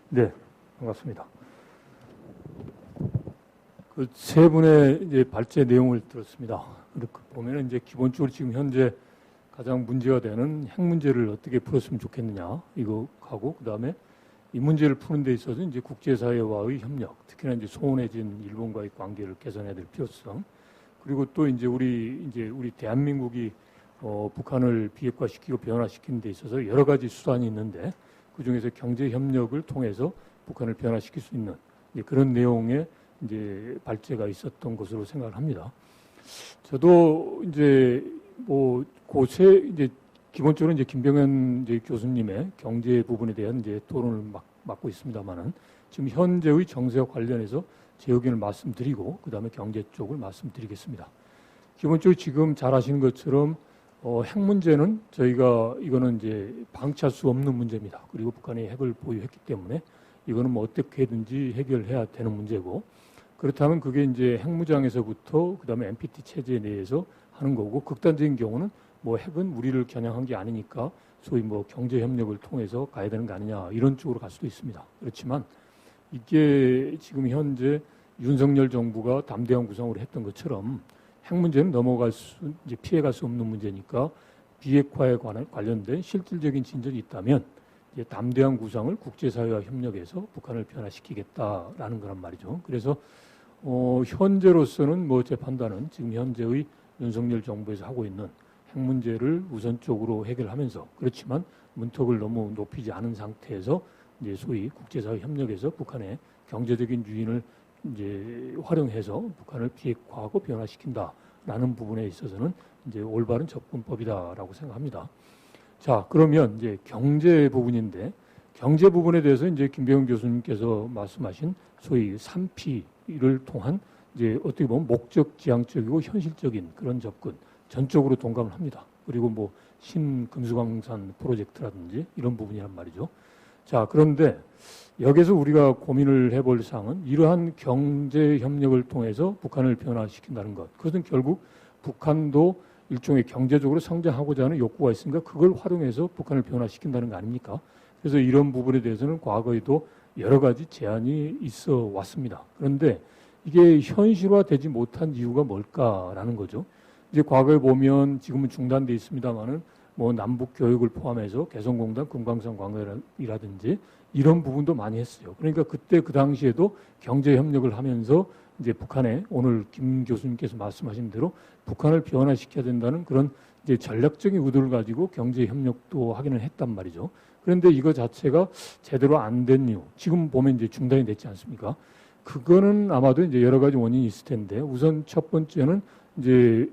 네, 반갑습니다. 그 세 분의 이제 발제 내용을 들었습니다. 그렇게 보면은 이제 기본적으로 지금 현재 가장 문제가 되는 핵 문제를 어떻게 풀었으면 좋겠느냐 이거 하고, 그다음에 이 문제를 푸는 데 있어서 이제 국제사회와의 협력, 특히나 이제 소원해진 일본과의 관계를 개선해야 될 필요성, 그리고 또 이제 우리 대한민국이 북한을 비핵화시키고 변화시키는 데 있어서 여러 가지 수단이 있는데, 그 중에서 경제 협력을 통해서 북한을 변화시킬 수 있는 그런 내용의 이제 발제가 있었던 것으로 생각을 합니다. 저도 이제 이제 기본적으로 이제 김병현 이제 교수님의 경제 부분에 대한 이제 토론을 맡고 있습니다만은, 지금 현재의 정세와 관련해서 제 의견을 말씀드리고 그다음에 경제 쪽을 말씀드리겠습니다. 기본적으로 지금 잘 아시는 것처럼 핵 문제는 저희가 이거는 이제 방치할 수 없는 문제입니다. 그리고 북한이 핵을 보유했기 때문에 이거는 뭐 어떻게든지 해결해야 되는 문제고, 그렇다면 그게 이제 핵무장에서부터 그다음에 NPT 체제 내에서 하는 거고, 극단적인 경우는 뭐 핵은 우리를 겨냥한 게 아니니까 소위 뭐 경제 협력을 통해서 가야 되는 거 아니냐 이런 쪽으로 갈 수도 있습니다. 그렇지만 이게 지금 현재 윤석열 정부가 담대한 구상으로 했던 것처럼 핵 문제는 이제 피해갈 수 없는 문제니까 비핵화에 관련된 실질적인 진전이 있다면 이제 담대한 구상을 국제사회와 협력해서 북한을 변화시키겠다라는 거란 말이죠. 그래서 현재로서는 제 판단은 지금 현재의 윤석열 정부에서 하고 있는 핵 문제를 우선적으로 해결하면서, 그렇지만 문턱을 너무 높이지 않은 상태에서 이제 소위 국제사회 협력에서 북한의 경제적인 유인을 이제 활용해서 북한을 비핵화하고 변화시킨다라는 부분에 있어서는 이제 올바른 접근법이다라고 생각합니다. 자, 그러면 이제 경제 부분인데, 경제 부분에 대해서 이제 김병현 교수님께서 말씀하신 소위 3P를 통한 이제 어떻게 보면 목적 지향적이고 현실적인 그런 접근 전적으로 동감을 합니다. 그리고 뭐 신금수광산 프로젝트라든지 이런 부분이란 말이죠. 자, 그런데 여기서 우리가 고민을 해볼 사항은 이러한 경제 협력을 통해서 북한을 변화시킨다는 것. 그것은 결국 북한도 일종의 경제적으로 성장하고자 하는 욕구가 있으니까 그걸 활용해서 북한을 변화시킨다는 거 아닙니까? 그래서 이런 부분에 대해서는 과거에도 여러 가지 제안이 있어 왔습니다. 그런데 이게 현실화되지 못한 이유가 뭘까라는 거죠. 이제 과거에 보면 지금은 중단돼 있습니다만은 뭐 남북 교육을 포함해서 개성공단, 금강산 광역이라든지 이런 부분도 많이 했어요. 그러니까 그때 그 당시에도 경제 협력을 하면서 이제 북한에 오늘 김 교수님께서 말씀하신 대로 북한을 변화시켜야 된다는 그런 이제 전략적인 의도를 가지고 경제 협력도 하기는 했단 말이죠. 그런데 이거 자체가 제대로 안 된 이유, 지금 보면 이제 중단이 됐지 않습니까? 그거는 아마도 이제 여러 가지 원인이 있을 텐데, 우선 첫 번째는 이제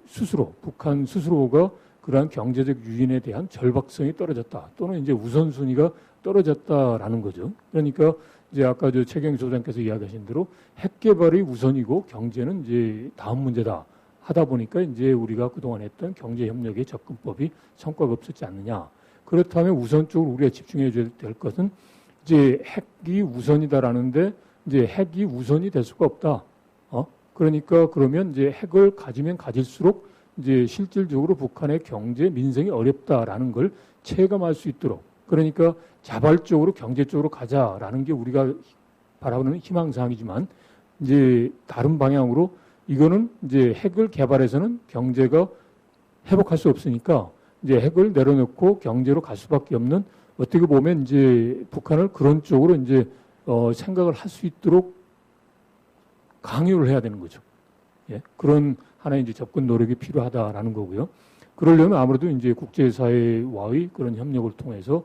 북한 스스로가 그러한 경제적 유인에 대한 절박성이 떨어졌다, 또는 이제 우선순위가 떨어졌다라는 거죠. 그러니까 이제 아까 최경희 소장께서 이야기하신 대로 핵 개발이 우선이고 경제는 이제 다음 문제다 하다 보니까 이제 우리가 그동안 했던 경제 협력의 접근법이 성과가 없었지 않느냐. 그렇다면 우선적으로 우리가 집중해 줘야 될 것은 이제 핵이 우선이다라는데, 이제 핵이 우선이 될 수가 없다. 그러니까 그러면 이제 핵을 가지면 가질수록 이제 실질적으로 북한의 경제, 민생이 어렵다라는 걸 체감할 수 있도록, 그러니까 자발적으로 경제적으로 가자라는 게 우리가 바라보는 희망사항이지만, 이제 다른 방향으로 이거는 이제 핵을 개발해서는 경제가 회복할 수 없으니까 이제 핵을 내려놓고 경제로 갈 수밖에 없는, 어떻게 보면 이제 북한을 그런 쪽으로 이제 생각을 할 수 있도록 강요를 해야 되는 거죠. 예, 그런 하나의 이제 접근 노력이 필요하다라는 거고요. 그러려면 아무래도 이제 국제사회와의 그런 협력을 통해서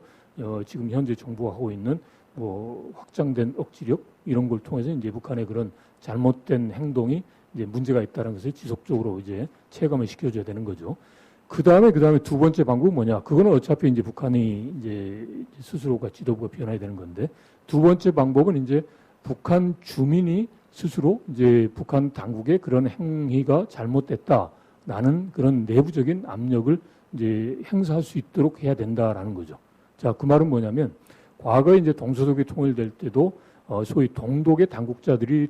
지금 현재 정부가 하고 있는 뭐 확장된 억지력 이런 걸 통해서 이제 북한의 그런 잘못된 행동이 이제 문제가 있다는 것을 지속적으로 이제 체감을 시켜줘야 되는 거죠. 그 다음에 두 번째 방법은 뭐냐? 그거는 어차피 이제 북한이 이제 스스로가 지도부가 변화해야 되는 건데, 두 번째 방법은 이제 북한 주민이 스스로 이제 북한 당국의 그런 행위가 잘못됐다라는 그런 내부적인 압력을 이제 행사할 수 있도록 해야 된다라는 거죠. 자, 그 말은 뭐냐면, 과거에 이제 동서독이 통일될 때도 소위 동독의 당국자들이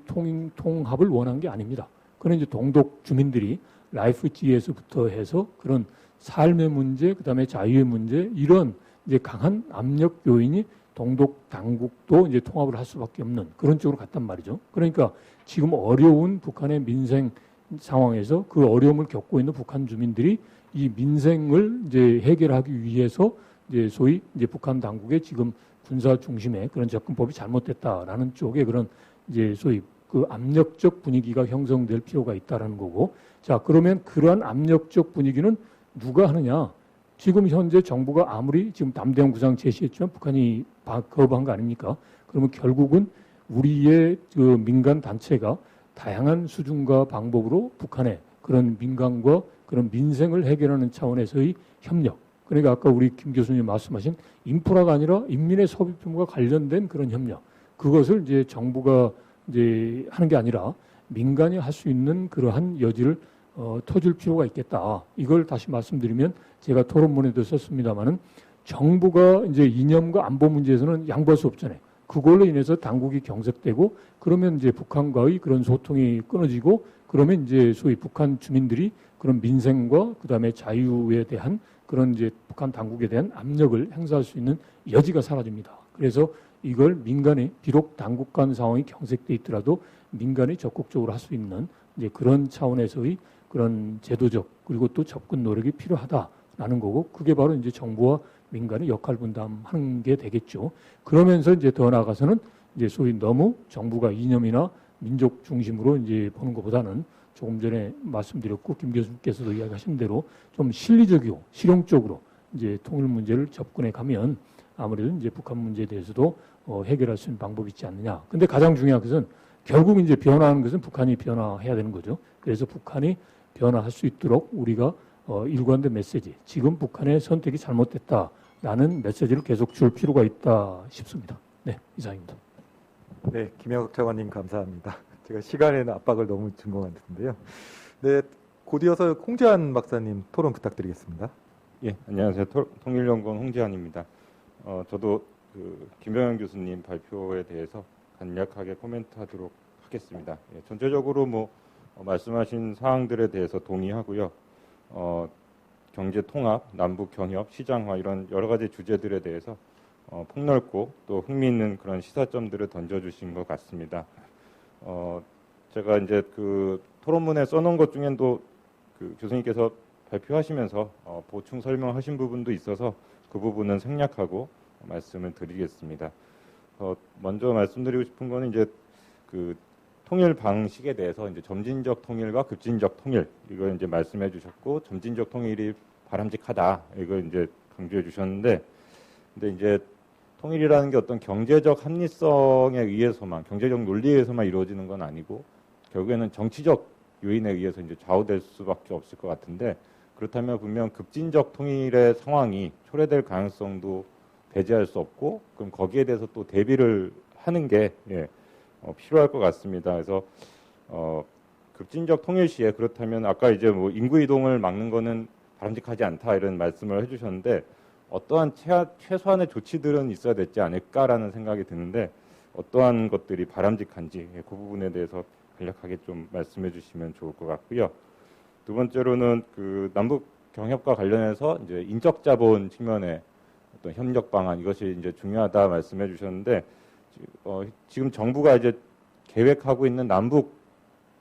통합을 원한 게 아닙니다. 그런 이제 동독 주민들이 라이프지에서부터 해서 그런 삶의 문제, 그다음에 자유의 문제, 이런 이제 강한 압력 요인이 동독 당국도 이제 통합을 할 수밖에 없는 그런 쪽으로 갔단 말이죠. 그러니까 지금 어려운 북한의 민생 상황에서 그 어려움을 겪고 있는 북한 주민들이 이 민생을 이제 해결하기 위해서 이제 소위 이제 북한 당국의 지금 군사 중심의 그런 접근법이 잘못됐다라는 쪽에 그런 이제 소위 그 압력적 분위기가 형성될 필요가 있다라는 거고. 자, 그러면 그러한 압력적 분위기는 누가 하느냐? 지금 현재 정부가 아무리 지금 담대한 구상 제시했지만 북한이 거부한 거 아닙니까? 그러면 결국은 우리의 그 민간 단체가 다양한 수준과 방법으로 북한의 그런 민간과 그런 민생을 해결하는 차원에서의 협력. 그러니까 아까 우리 김 교수님 말씀하신 인프라가 아니라 인민의 소비품과 관련된 그런 협력. 그것을 이제 정부가 이제 하는 게 아니라 민간이 할 수 있는 그러한 여지를 터줄 필요가 있겠다. 이걸 다시 말씀드리면 제가 토론문에도 썼습니다마는 정부가 이제 이념과 안보 문제에서는 양보할 수 없잖아요. 그걸로 인해서 당국이 경색되고 그러면 이제 북한과의 그런 소통이 끊어지고 그러면 이제 소위 북한 주민들이 그런 민생과 그다음에 자유에 대한 그런 이제 북한 당국에 대한 압력을 행사할 수 있는 여지가 사라집니다. 그래서 이걸 민간이 비록 당국 간 상황이 경색돼 있더라도 민간이 적극적으로 할 수 있는 이제 그런 차원에서의 그런 제도적 그리고 또 접근 노력이 필요하다라는 거고 그게 바로 이제 정부와 민간의 역할 분담하는 게 되겠죠. 그러면서 이제 더 나아가서는 이제 소위 너무 정부가 이념이나 민족 중심으로 이제 보는 것보다는 조금 전에 말씀드렸고 김 교수님께서도 이야기하신 대로 좀 실리적이고 실용적으로 이제 통일 문제를 접근해 가면 아무래도 이제 북한 문제에 대해서도 해결할 수 있는 방법이 있지 않느냐. 근데 가장 중요한 것은 결국 이제 변화하는 것은 북한이 변화해야 되는 거죠. 그래서 북한이 변화할 수 있도록 우리가 일관된 메시지, 지금 북한의 선택이 잘못됐다라는 메시지를 계속 줄 필요가 있다 싶습니다. 네, 이상입니다. 네, 김영학 차관님 감사합니다. 제가 시간에는 압박을 너무 준 것 같은데요. 네, 곧 이어서 홍재한 박사님 토론 부탁드리겠습니다. 예, 안녕하세요. 통일연구원 홍재한입니다. 저도 그 김병현 교수님 발표에 대해서 간략하게 코멘트하도록 하겠습니다. 예, 전체적으로 뭐 말씀하신 사항들에 대해서 동의하고요. 경제 통합, 남북 경협, 시장화 이런 여러 가지 주제들에 대해서 폭넓고 또 흥미있는 그런 시사점들을 던져주신 것 같습니다. 제가 이제 그 토론문에 써놓은 것 중엔 또 그 교수님께서 발표하시면서 보충 설명하신 부분도 있어서 그 부분은 생략하고 말씀을 드리겠습니다. 먼저 말씀드리고 싶은 거는 이제 그 통일 방식에 대해서 이제 점진적 통일과 급진적 통일 이걸 이제 말씀해 주셨고 점진적 통일이 바람직하다 이걸 이제 강조해 주셨는데 근데 이제 통일이라는 게 어떤 경제적 합리성에 의해서만 경제적 논리에 의해서만 이루어지는 건 아니고 결국에는 정치적 요인에 의해서 이제 좌우될 수밖에 없을 것 같은데 그렇다면 분명 급진적 통일의 상황이 초래될 가능성도 배제할 수 없고 그럼 거기에 대해서 또 대비를 하는 게 필요할 것 같습니다. 그래서 급진적 통일 시에 그렇다면 아까 이제 뭐 인구 이동을 막는 거는 바람직하지 않다 이런 말씀을 해주셨는데 어떠한 최소한의 조치들은 있어야 되지 않을까라는 생각이 드는데 어떠한 것들이 바람직한지 그 부분에 대해서 간략하게 좀 말씀해 주시면 좋을 것 같고요. 두 번째로는 그 남북 경협과 관련해서 이제 인적 자본 측면의 어떤 협력 방안 이것이 이제 중요하다 말씀해 주셨는데 지금 정부가 이제 계획하고 있는 남북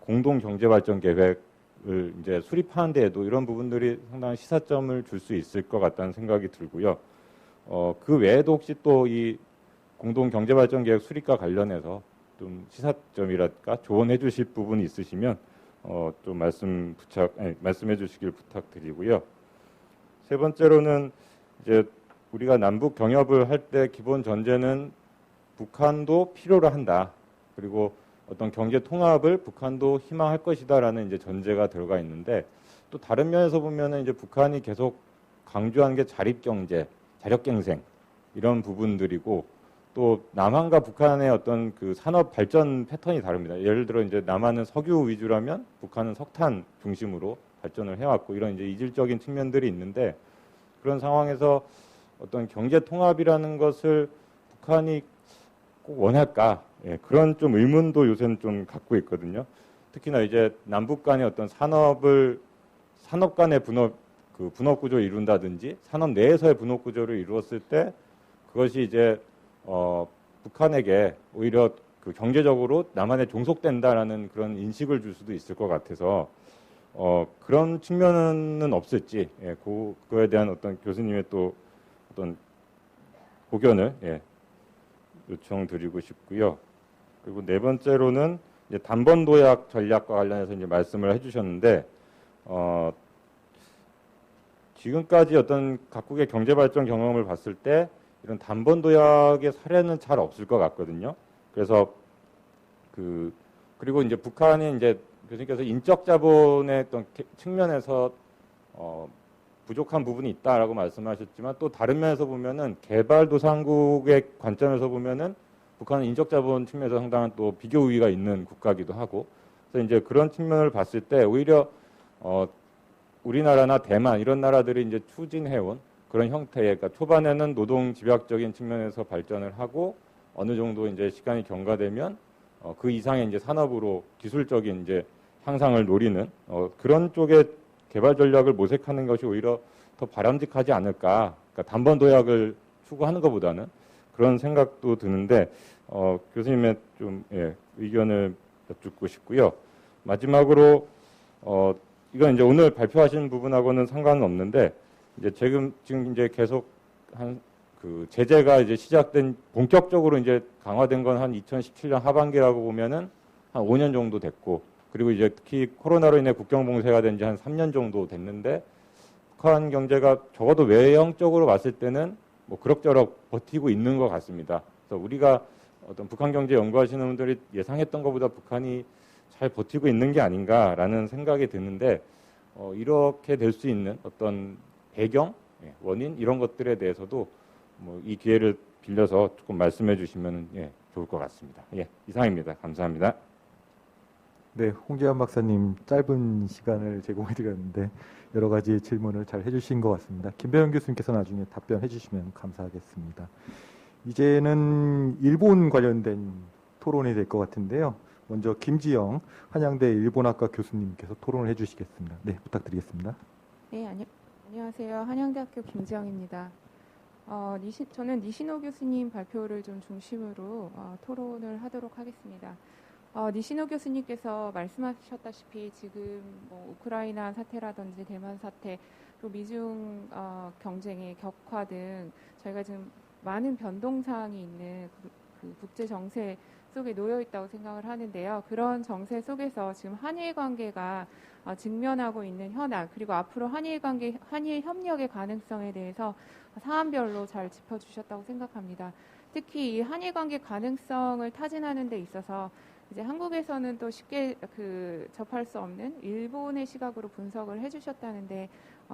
공동 경제 발전 계획을 이제 수립하는 데에도 이런 부분들이 상당히 시사점을 줄 수 있을 것 같다는 생각이 들고요. 그 외에도 혹시 또 이 공동 경제 발전 계획 수립과 관련해서 좀 시사점이랄까 조언해 주실 부분이 있으시면 좀 말씀해 주시길 부탁드리고요. 세 번째로는 이제 우리가 남북 경협을 할 때 기본 전제는 북한도 필요로 한다. 그리고 어떤 경제 통합을 북한도 희망할 것이다라는 이제 전제가 들어가 있는데 또 다른 면에서 보면은 이제 북한이 계속 강조한 게 자립 경제, 자력갱생 이런 부분들이고 또 남한과 북한의 어떤 그 산업 발전 패턴이 다릅니다. 예를 들어 이제 남한은 석유 위주라면 북한은 석탄 중심으로 발전을 해왔고 이런 이제 이질적인 측면들이 있는데 그런 상황에서 어떤 경제 통합이라는 것을 북한이 꼭 원할까? 예, 그런 좀 의문도 요새는 좀 갖고 있거든요. 특히나 이제 남북 간의 어떤 산업 간의 분업 구조를 이룬다든지 산업 내에서의 분업 구조를 이루었을 때 그것이 이제 북한에게 오히려 그 경제적으로 남한에 종속된다라는 그런 인식을 줄 수도 있을 것 같아서 그런 측면은 없을지 그거에 대한 어떤 교수님의 또 어떤 고견을 요청드리고 싶고요. 그리고 네 번째로는 이제 단번 도약 전략과 관련해서 이제 말씀을 해주셨는데 지금까지 어떤 각국의 경제 발전 경험을 봤을 때 이런 단번 도약의 사례는 잘 없을 것 같거든요. 그래서 그리고 이제 북한이 이제 교수님께서 인적 자본의 어떤 측면에서 부족한 부분이 있다라고 말씀하셨지만 또 다른 면에서 보면은 개발도상국의 관점에서 보면은 북한은 인적 자본 측면에서 상당한 또 비교 우위가 있는 국가기도 하고 그래서 이제 그런 측면을 봤을 때 오히려 우리나라나 대만 이런 나라들이 이제 추진해온 그런 형태의 그러니까 초반에는 노동 집약적인 측면에서 발전을 하고 어느 정도 이제 시간이 경과되면 그 이상의 이제 산업으로 기술적인 이제 향상을 노리는 그런 쪽의 개발 전략을 모색하는 것이 오히려 더 바람직하지 않을까. 그러니까 단번 도약을 추구하는 것보다는 그런 생각도 드는데 교수님의 좀 의견을 여쭙고 싶고요. 마지막으로 이건 이제 오늘 발표하신 부분하고는 상관은 없는데 이제 지금 이제 계속 그 제재가 이제 시작된 본격적으로 이제 강화된 건 한 2017년 하반기라고 보면은 한 5년 정도 됐고 그리고 이제 특히 코로나로 인해 국경 봉쇄가 된 지 한 3년 정도 됐는데 북한 경제가 적어도 외형적으로 봤을 때는 뭐 그럭저럭 버티고 있는 것 같습니다. 그래서 우리가 어떤 북한 경제 연구하시는 분들이 예상했던 것보다 북한이 잘 버티고 있는 게 아닌가라는 생각이 드는데 이렇게 될 수 있는 어떤 배경, 원인 이런 것들에 대해서도 뭐 이 기회를 빌려서 조금 말씀해 주시면 좋을 것 같습니다. 이상입니다. 감사합니다. 네, 홍재한 박사님 짧은 시간을 제공해 드렸는데 여러 가지 질문을 잘 해주신 것 같습니다. 김배영 교수님께서 나중에 답변해 주시면 감사하겠습니다. 이제는 일본 관련된 토론이 될 것 같은데요. 먼저 김지영 한양대 일본학과 교수님께서 토론을 해주시겠습니다. 네, 부탁드리겠습니다. 네, 안녕하세요. 한양대학교 김지영입니다. 저는 니시노 교수님 발표를 좀 중심으로 토론을 하도록 하겠습니다. 니시노 교수님께서 말씀하셨다시피 지금 뭐 우크라이나 사태라든지 대만 사태, 또 미중 경쟁의 격화 등 저희가 지금 많은 변동사항이 있는 그 국제 정세 속에 놓여 있다고 생각을 하는데요. 그런 정세 속에서 지금 한일 관계가 직면하고 있는 현안, 그리고 앞으로 한일 협력의 가능성에 대해서 사안별로 잘 짚어주셨다고 생각합니다. 특히 이 한일 관계 가능성을 타진하는 데 있어서 이제 한국에서는 또 쉽게 접할 수 없는 일본의 시각으로 분석을 해주셨다는데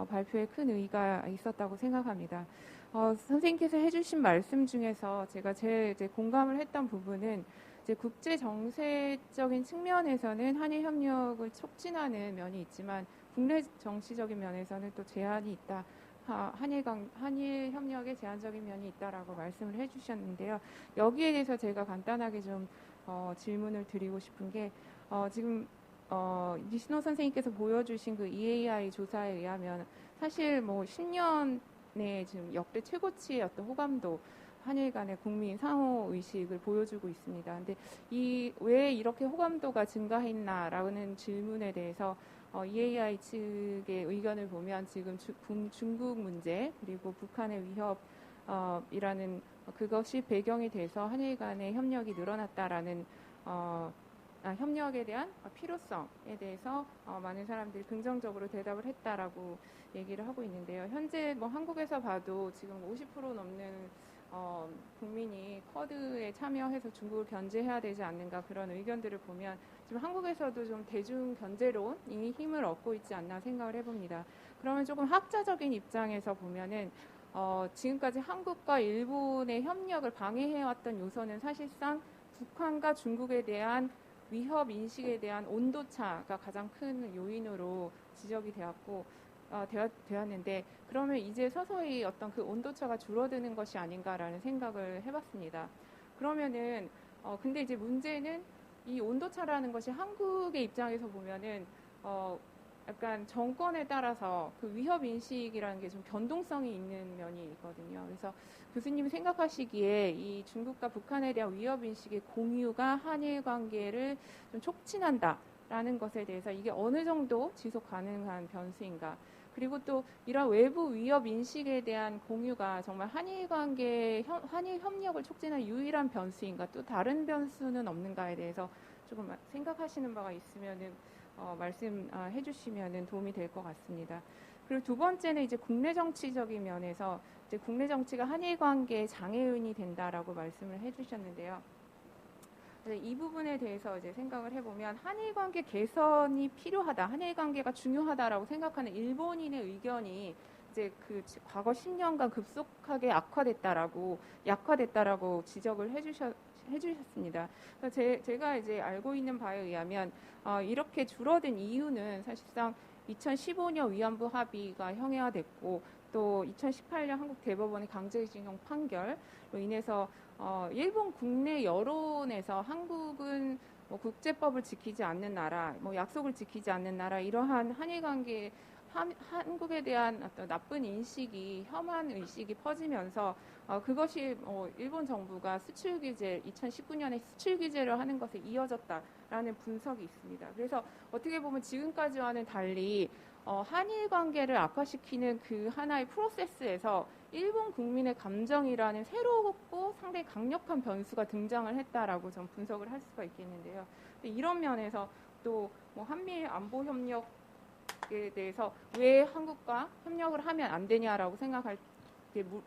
발표에 큰 의의가 있었다고 생각합니다. 선생님께서 해주신 말씀 중에서 제가 제일 이제 공감을 했던 부분은 이제 국제 정세적인 측면에서는 한일 협력을 촉진하는 면이 있지만 국내 정치적인 면에서는 또 제한이 있다. 한일 협력에 제한적인 면이 있다라고 말씀을 해주셨는데요. 여기에 대해서 제가 간단하게 좀 질문을 드리고 싶은 게 지금 니시노 선생님께서 보여주신 그 EAI 조사에 의하면 사실 뭐 10년에 지금 역대 최고치의 어떤 호감도 한일 간의 국민 상호 의식을 보여주고 있습니다. 근데 왜 이렇게 호감도가 증가했나라는 질문에 대해서 EAI 측의 의견을 보면 지금 중국 문제 그리고 북한의 위협이라는 그것이 배경이 돼서 한일 간의 협력이 늘어났다라는 협력에 대한 필요성에 대해서 많은 사람들이 긍정적으로 대답을 했다라고 얘기를 하고 있는데요. 현재 뭐 한국에서 봐도 지금 50% 넘는 국민이 쿼드에 참여해서 중국을 견제해야 되지 않는가 그런 의견들을 보면 지금 한국에서도 좀 대중 견제론이 힘을 얻고 있지 않나 생각을 해봅니다. 그러면 조금 학자적인 입장에서 보면은 지금까지 한국과 일본의 협력을 방해해왔던 요소는 사실상 북한과 중국에 대한 위협 인식에 대한 온도차가 가장 큰 요인으로 지적이 되었는데 그러면 이제 서서히 어떤 그 온도차가 줄어드는 것이 아닌가라는 생각을 해봤습니다. 그러면은 근데 이제 문제는 이 온도차라는 것이 한국의 입장에서 보면은 약간 정권에 따라서 그 위협 인식이라는 게 좀 변동성이 있는 면이 있거든요. 그래서 교수님이 생각하시기에 이 중국과 북한에 대한 위협 인식의 공유가 한일 관계를 좀 촉진한다라는 것에 대해서 이게 어느 정도 지속 가능한 변수인가? 그리고 또 이런 외부 위협 인식에 대한 공유가 정말 한일 관계, 한일 협력을 촉진한 유일한 변수인가? 또 다른 변수는 없는가에 대해서 조금 생각하시는 바가 있으면은 말씀해 주시면은 도움이 될 것 같습니다. 그리고 두 번째는 이제 국내 정치적인 면에서 이제 국내 정치가 한일 관계의 장애인이 된다라고 말씀을 해주셨는데요. 이 부분에 대해서 이제 생각을 해보면 한일 관계 개선이 필요하다, 한일 관계가 중요하다라고 생각하는 일본인의 의견이 이제 그 과거 10년간 급속하게 약화됐다라고 지적을 해주셨습니다. 그래서 제가 이제 알고 있는 바에 의하면 이렇게 줄어든 이유는 사실상 2015년 위안부 합의가 형해화됐고 또 2018년 한국 대법원의 강제징용 판결로 인해서 일본 국내 여론에서 한국은 뭐 국제법을 지키지 않는 나라, 뭐 약속을 지키지 않는 나라 이러한 한일 관계 한국에 대한 어떤 나쁜 인식이 혐한 의식이 퍼지면서 그것이 일본 정부가 수출 규제 2019년에 수출 규제를 하는 것에 이어졌다라는 분석이 있습니다. 그래서 어떻게 보면 지금까지와는 달리 한일 관계를 악화시키는 그 하나의 프로세스에서 일본 국민의 감정이라는 새롭고 상당히 강력한 변수가 등장을 했다라고 좀 분석을 할 수가 있겠는데요. 이런 면에서 또 뭐 한미 안보 협력에 대해서 왜 한국과 협력을 하면 안 되냐라고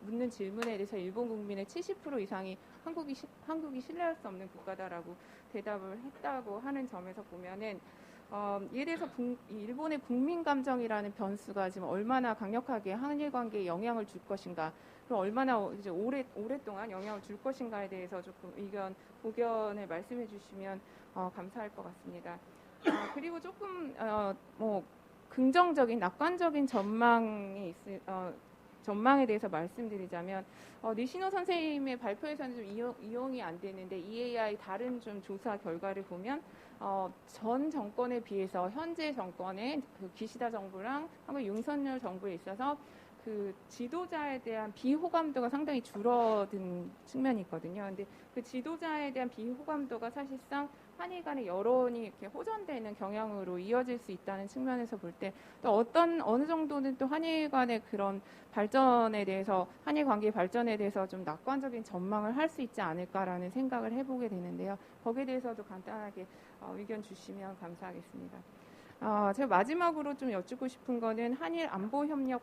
묻는 질문에 대해서 일본 국민의 70% 이상이 한국이 신뢰할 수 없는 국가다라고 대답을 했다고 하는 점에서 보면은 이에 대해서 일본의 국민 감정이라는 변수가 지금 얼마나 강력하게 한일 관계에 영향을 줄 것인가, 그리고 얼마나 이제 오랫동안 영향을 줄 것인가에 대해서 조금 고견을 말씀해 주시면 감사할 것 같습니다. 그리고 조금 뭐 긍정적인 낙관적인 전망에 대해서 말씀드리자면 니시노 선생님의 발표에서는 좀 이용이 안 되는데 EAI 다른 좀 조사 결과를 보면 전 정권에 비해서 현재 정권의 그 기시다 정부랑 한국 윤석열 정부에 있어서 그 지도자에 대한 비호감도가 상당히 줄어든 측면이 있거든요. 근데 그 지도자에 대한 비호감도가 사실상 한일 간의 여론이 이렇게 호전되는 경향으로 이어질 수 있다는 측면에서 볼 때 또 어느 정도는 또 한일 간의 그런 발전에 대해서 한일 관계 발전에 대해서 좀 낙관적인 전망을 할 수 있지 않을까라는 생각을 해보게 되는데요. 거기에 대해서도 간단하게 의견 주시면 감사하겠습니다. 제가 마지막으로 좀 여쭙고 싶은 거는 한일 안보 협력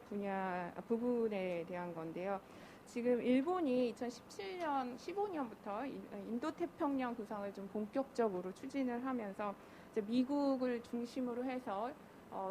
부분에 대한 건데요. 지금 일본이 2017년, 15년부터 인도태평양 구상을 좀 본격적으로 추진을 하면서 이제 미국을 중심으로 해서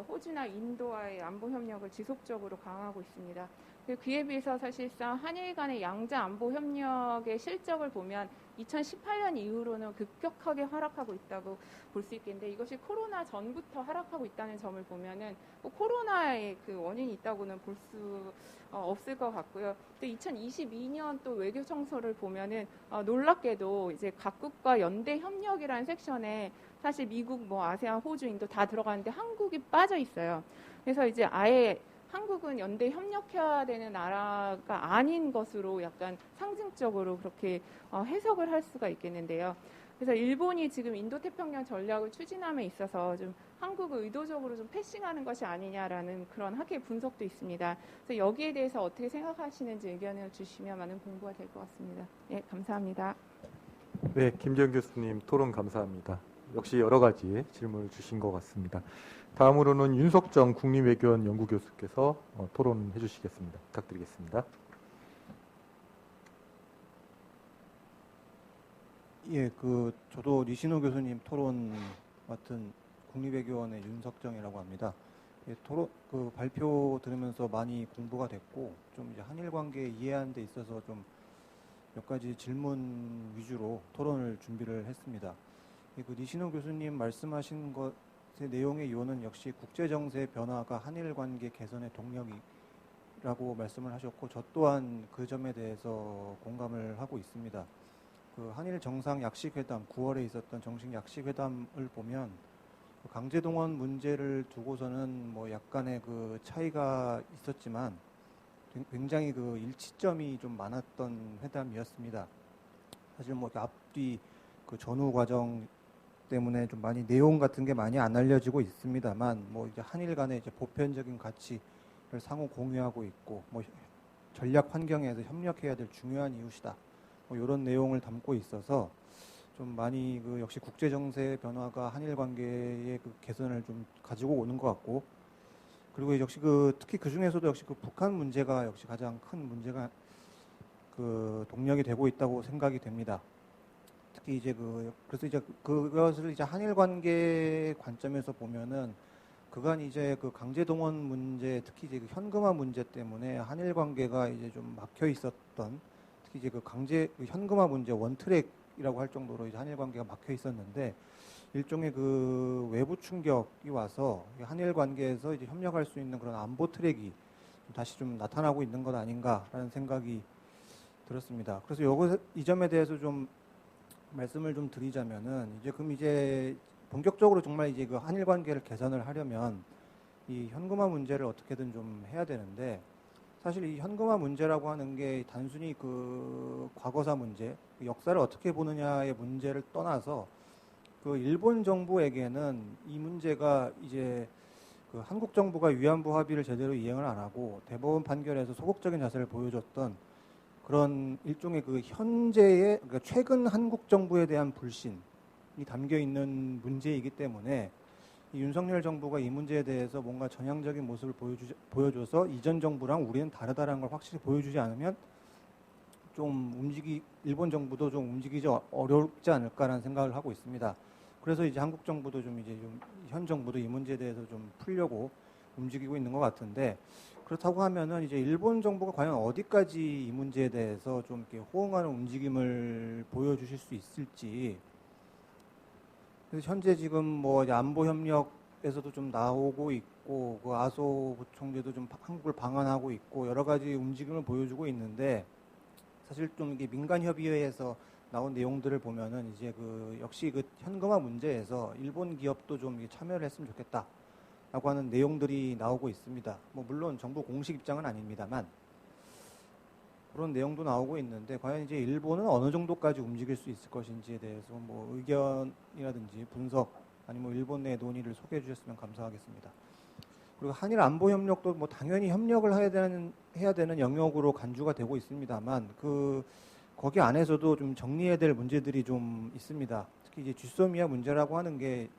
호주나 인도와의 안보 협력을 지속적으로 강화하고 있습니다. 그에 비해서 사실상 한일 간의 양자 안보 협력의 실적을 보면 2018년 이후로는 급격하게 하락하고 있다고 볼 수 있겠는데 이것이 코로나 전부터 하락하고 있다는 점을 보면은 코로나의 그 원인이 있다고는 볼 수 없을 것 같고요. 또 2022년 또 외교 청소를 보면은 놀랍게도 이제 각국과 연대 협력이라는 섹션에 사실 미국, 뭐 아세안, 호주, 인도 다 들어가는데 한국이 빠져 있어요. 그래서 이제 아예 한국은 연대 협력해야 되는 나라가 아닌 것으로 약간 상징적으로 그렇게 해석을 할 수가 있겠는데요. 그래서 일본이 지금 인도태평양 전략을 추진함에 있어서 좀 한국을 의도적으로 좀 패싱하는 것이 아니냐라는 그런 학회 분석도 있습니다. 그래서 여기에 대해서 어떻게 생각하시는지 의견을 주시면 많은 공부가 될 것 같습니다. 네, 감사합니다. 네, 김재현 교수님 토론 감사합니다. 역시 여러 가지 질문을 주신 것 같습니다. 다음으로는 윤석정 국립외교원 연구교수께서 토론해 주시겠습니다. 부탁드리겠습니다. 예, 저도 니시노 교수님 토론 맡은 국립외교원의 윤석정이라고 합니다. 예, 발표 들으면서 많이 공부가 됐고, 좀 이제 한일 관계 이해하는 데 있어서 좀 몇 가지 질문 위주로 토론을 준비를 했습니다. 예, 니시노 교수님 말씀하신 것의 내용의 요는 역시 국제정세 변화가 한일 관계 개선의 동력이라고 말씀을 하셨고, 저 또한 그 점에 대해서 공감을 하고 있습니다. 한일 정상 약식회담, 9월에 있었던 정식 약식회담을 보면 그 강제동원 문제를 두고서는 뭐 약간의 그 차이가 있었지만 굉장히 그 일치점이 좀 많았던 회담이었습니다. 사실 뭐 앞뒤 그 전후 과정 때문에 좀 많이 내용 같은 게 많이 안 알려지고 있습니다만 뭐 이제 한일 간의 이제 보편적인 가치를 상호 공유하고 있고 뭐 전략 환경에서 협력해야 될 중요한 이웃이다. 뭐 이런 내용을 담고 있어서 좀 많이 그 역시 국제 정세 변화가 한일 관계의 그 개선을 좀 가지고 오는 것 같고 그리고 역시 그 특히 그 중에서도 역시 그 북한 문제가 역시 가장 큰 문제가 그 동력이 되고 있다고 생각이 됩니다. 특히 이제 그래서 이제 그것을 이제 한일 관계 관점에서 보면은 그간 이제 그 강제 동원 문제 특히 이제 그 현금화 문제 때문에 한일 관계가 이제 좀 막혀 있었던 특히 이제 그 현금화 문제 원트랙이라고 할 정도로 이제 한일 관계가 막혀 있었는데 일종의 그 외부 충격이 와서 한일 관계에서 이제 협력할 수 있는 그런 안보 트랙이 다시 좀 나타나고 있는 것 아닌가라는 생각이 들었습니다. 그래서 이 점에 대해서 좀 말씀을 좀 드리자면은 그럼 이제 본격적으로 정말 이제 그 한일 관계를 개선을 하려면 이 현금화 문제를 어떻게든 좀 해야 되는데 사실 이 현금화 문제라고 하는 게 단순히 그 과거사 문제, 역사를 어떻게 보느냐의 문제를 떠나서 그 일본 정부에게는 이 문제가 이제 그 한국 정부가 위안부 합의를 제대로 이행을 안 하고 대법원 판결에서 소극적인 자세를 보여줬던 그런 일종의 그 현재의 그러니까 최근 한국 정부에 대한 불신이 담겨 있는 문제이기 때문에 이 윤석열 정부가 이 문제에 대해서 뭔가 전향적인 모습을 보여줘서 이전 정부랑 우리는 다르다라는 걸 확실히 보여주지 않으면 일본 정부도 좀 움직이기 어렵지 않을까라는 생각을 하고 있습니다. 그래서 이제 한국 정부도 현 정부도 이 문제에 대해서 좀 풀려고 움직이고 있는 것 같은데 그렇다고 하면은 이제 일본 정부가 과연 어디까지 이 문제에 대해서 좀 이렇게 호응하는 움직임을 보여주실 수 있을지. 그래서 현재 지금 뭐 이제 안보 협력에서도 좀 나오고 있고 그 아소 부총리도 좀 한국을 방한하고 있고 여러 가지 움직임을 보여주고 있는데 사실 좀 이게 민간협의회에서 나온 내용들을 보면은 이제 역시 그 현금화 문제에서 일본 기업도 좀 참여를 했으면 좋겠다라고 하는 내용들이 나오고 있습니다. 뭐 물론 정부 공식 입장은 아닙니다만 그런 내용도 나오고 있는데 과연 이제 일본은 어느 정도까지 움직일 수 있을 것인지에 대해서 뭐 의견이라든지 분석 아니면 일본 내 논의를 소개해 주셨으면 감사하겠습니다. 그리고 한일 안보 협력도 뭐 당연히 협력을 해야 되는 영역으로 간주가 되고 있습니다만 거기 안에서도 좀 정리해야 될 문제들이 좀 있습니다. 특히 이제 쥐소미아 문제라고 하는 게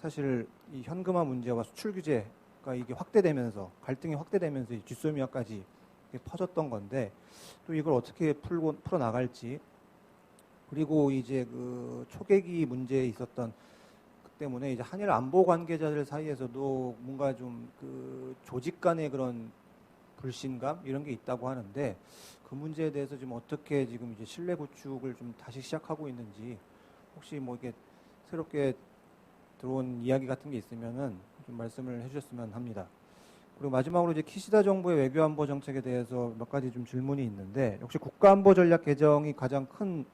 사실 이 현금화 문제와 수출 규제가 이게 갈등이 확대되면서 이 쥐소미아까지 퍼졌던 건데 또 이걸 어떻게 풀어 나갈지 그리고 이제 그 초계기 문제에 있었던 때문에 이제 한일 안보 관계자들 사이에서도 뭔가 좀 그 조직 간의 그런 불신감 이런 게 있다고 하는데 그 문제에 대해서 지금 어떻게 지금 이제 신뢰 구축을 좀 다시 시작하고 있는지 혹시 뭐 이게 새롭게 들어온 이야기 같은 게 있으면은 좀 말씀을 해주셨으면 합니다. 그리고 마지막으로 이제 키시다 정부의 외교안보 정책에 대해서 몇 가지 좀 질문이 있는데 역시 국가안보 전략 개정이 가장 큰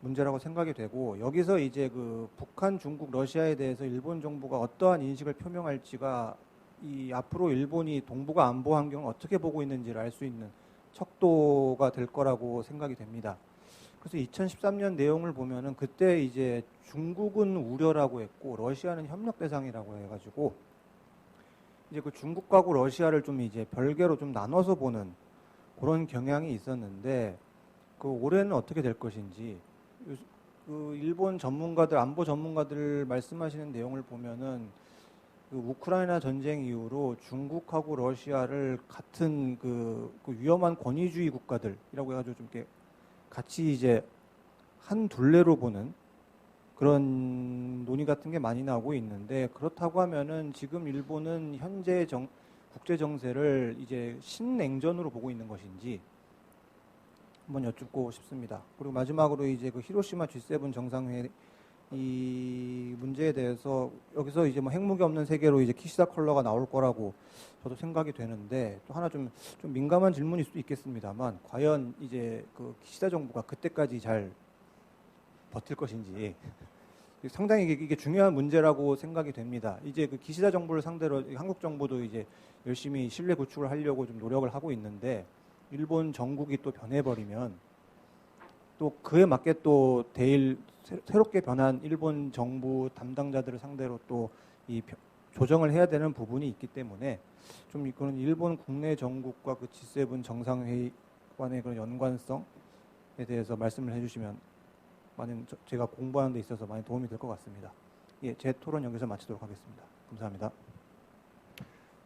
문제라고 생각이 되고 여기서 이제 그 북한, 중국, 러시아에 대해서 일본 정부가 어떠한 인식을 표명할지가 이 앞으로 일본이 동북아 안보 환경을 어떻게 보고 있는지를 알 수 있는 척도가 될 거라고 생각이 됩니다. 그래서 2013년 내용을 보면은 그때 이제 중국은 우려라고 했고 러시아는 협력 대상이라고 해가지고 이제 그 중국하고 러시아를 좀 이제 별개로 좀 나눠서 보는 그런 경향이 있었는데 그 올해는 어떻게 될 것인지 그 일본 전문가들 안보 전문가들 말씀하시는 내용을 보면은 그 우크라이나 전쟁 이후로 중국하고 러시아를 같은 그 위험한 권위주의 국가들이라고 해가지고 좀 이렇게 같이 이제 한 둘레로 보는 그런 논의 같은 게 많이 나오고 있는데 그렇다고 하면은 지금 일본은 현재 국제 정세를 이제 신냉전으로 보고 있는 것인지 한번 여쭙고 싶습니다. 그리고 마지막으로 이제 그 히로시마 G7 정상회의 이 문제에 대해서 여기서 이제 뭐 핵무기 없는 세계로 이제 키시다 컬러가 나올 거라고 저도 생각이 되는데 또 하나 좀 민감한 질문일 수도 있겠습니다만 과연 이제 그 키시다 정부가 그때까지 잘 버틸 것인지 상당히 이게 중요한 문제라고 생각이 됩니다. 이제 그 기시다 정부를 상대로 한국 정부도 이제 열심히 신뢰 구축을 하려고 좀 노력을 하고 있는데 일본 정국이 또 변해버리면 또 그에 맞게 또 새롭게 변한 일본 정부 담당자들을 상대로 또 이 조정을 해야 되는 부분이 있기 때문에 좀 그런 일본 국내 정국과 그 G7 정상회의 간의 그런 연관성에 대해서 말씀을 해주시면 제가 공부하는 데 있어서 많이 도움이 될 것 같습니다. 예, 제 토론 여기서 마치도록 하겠습니다. 감사합니다.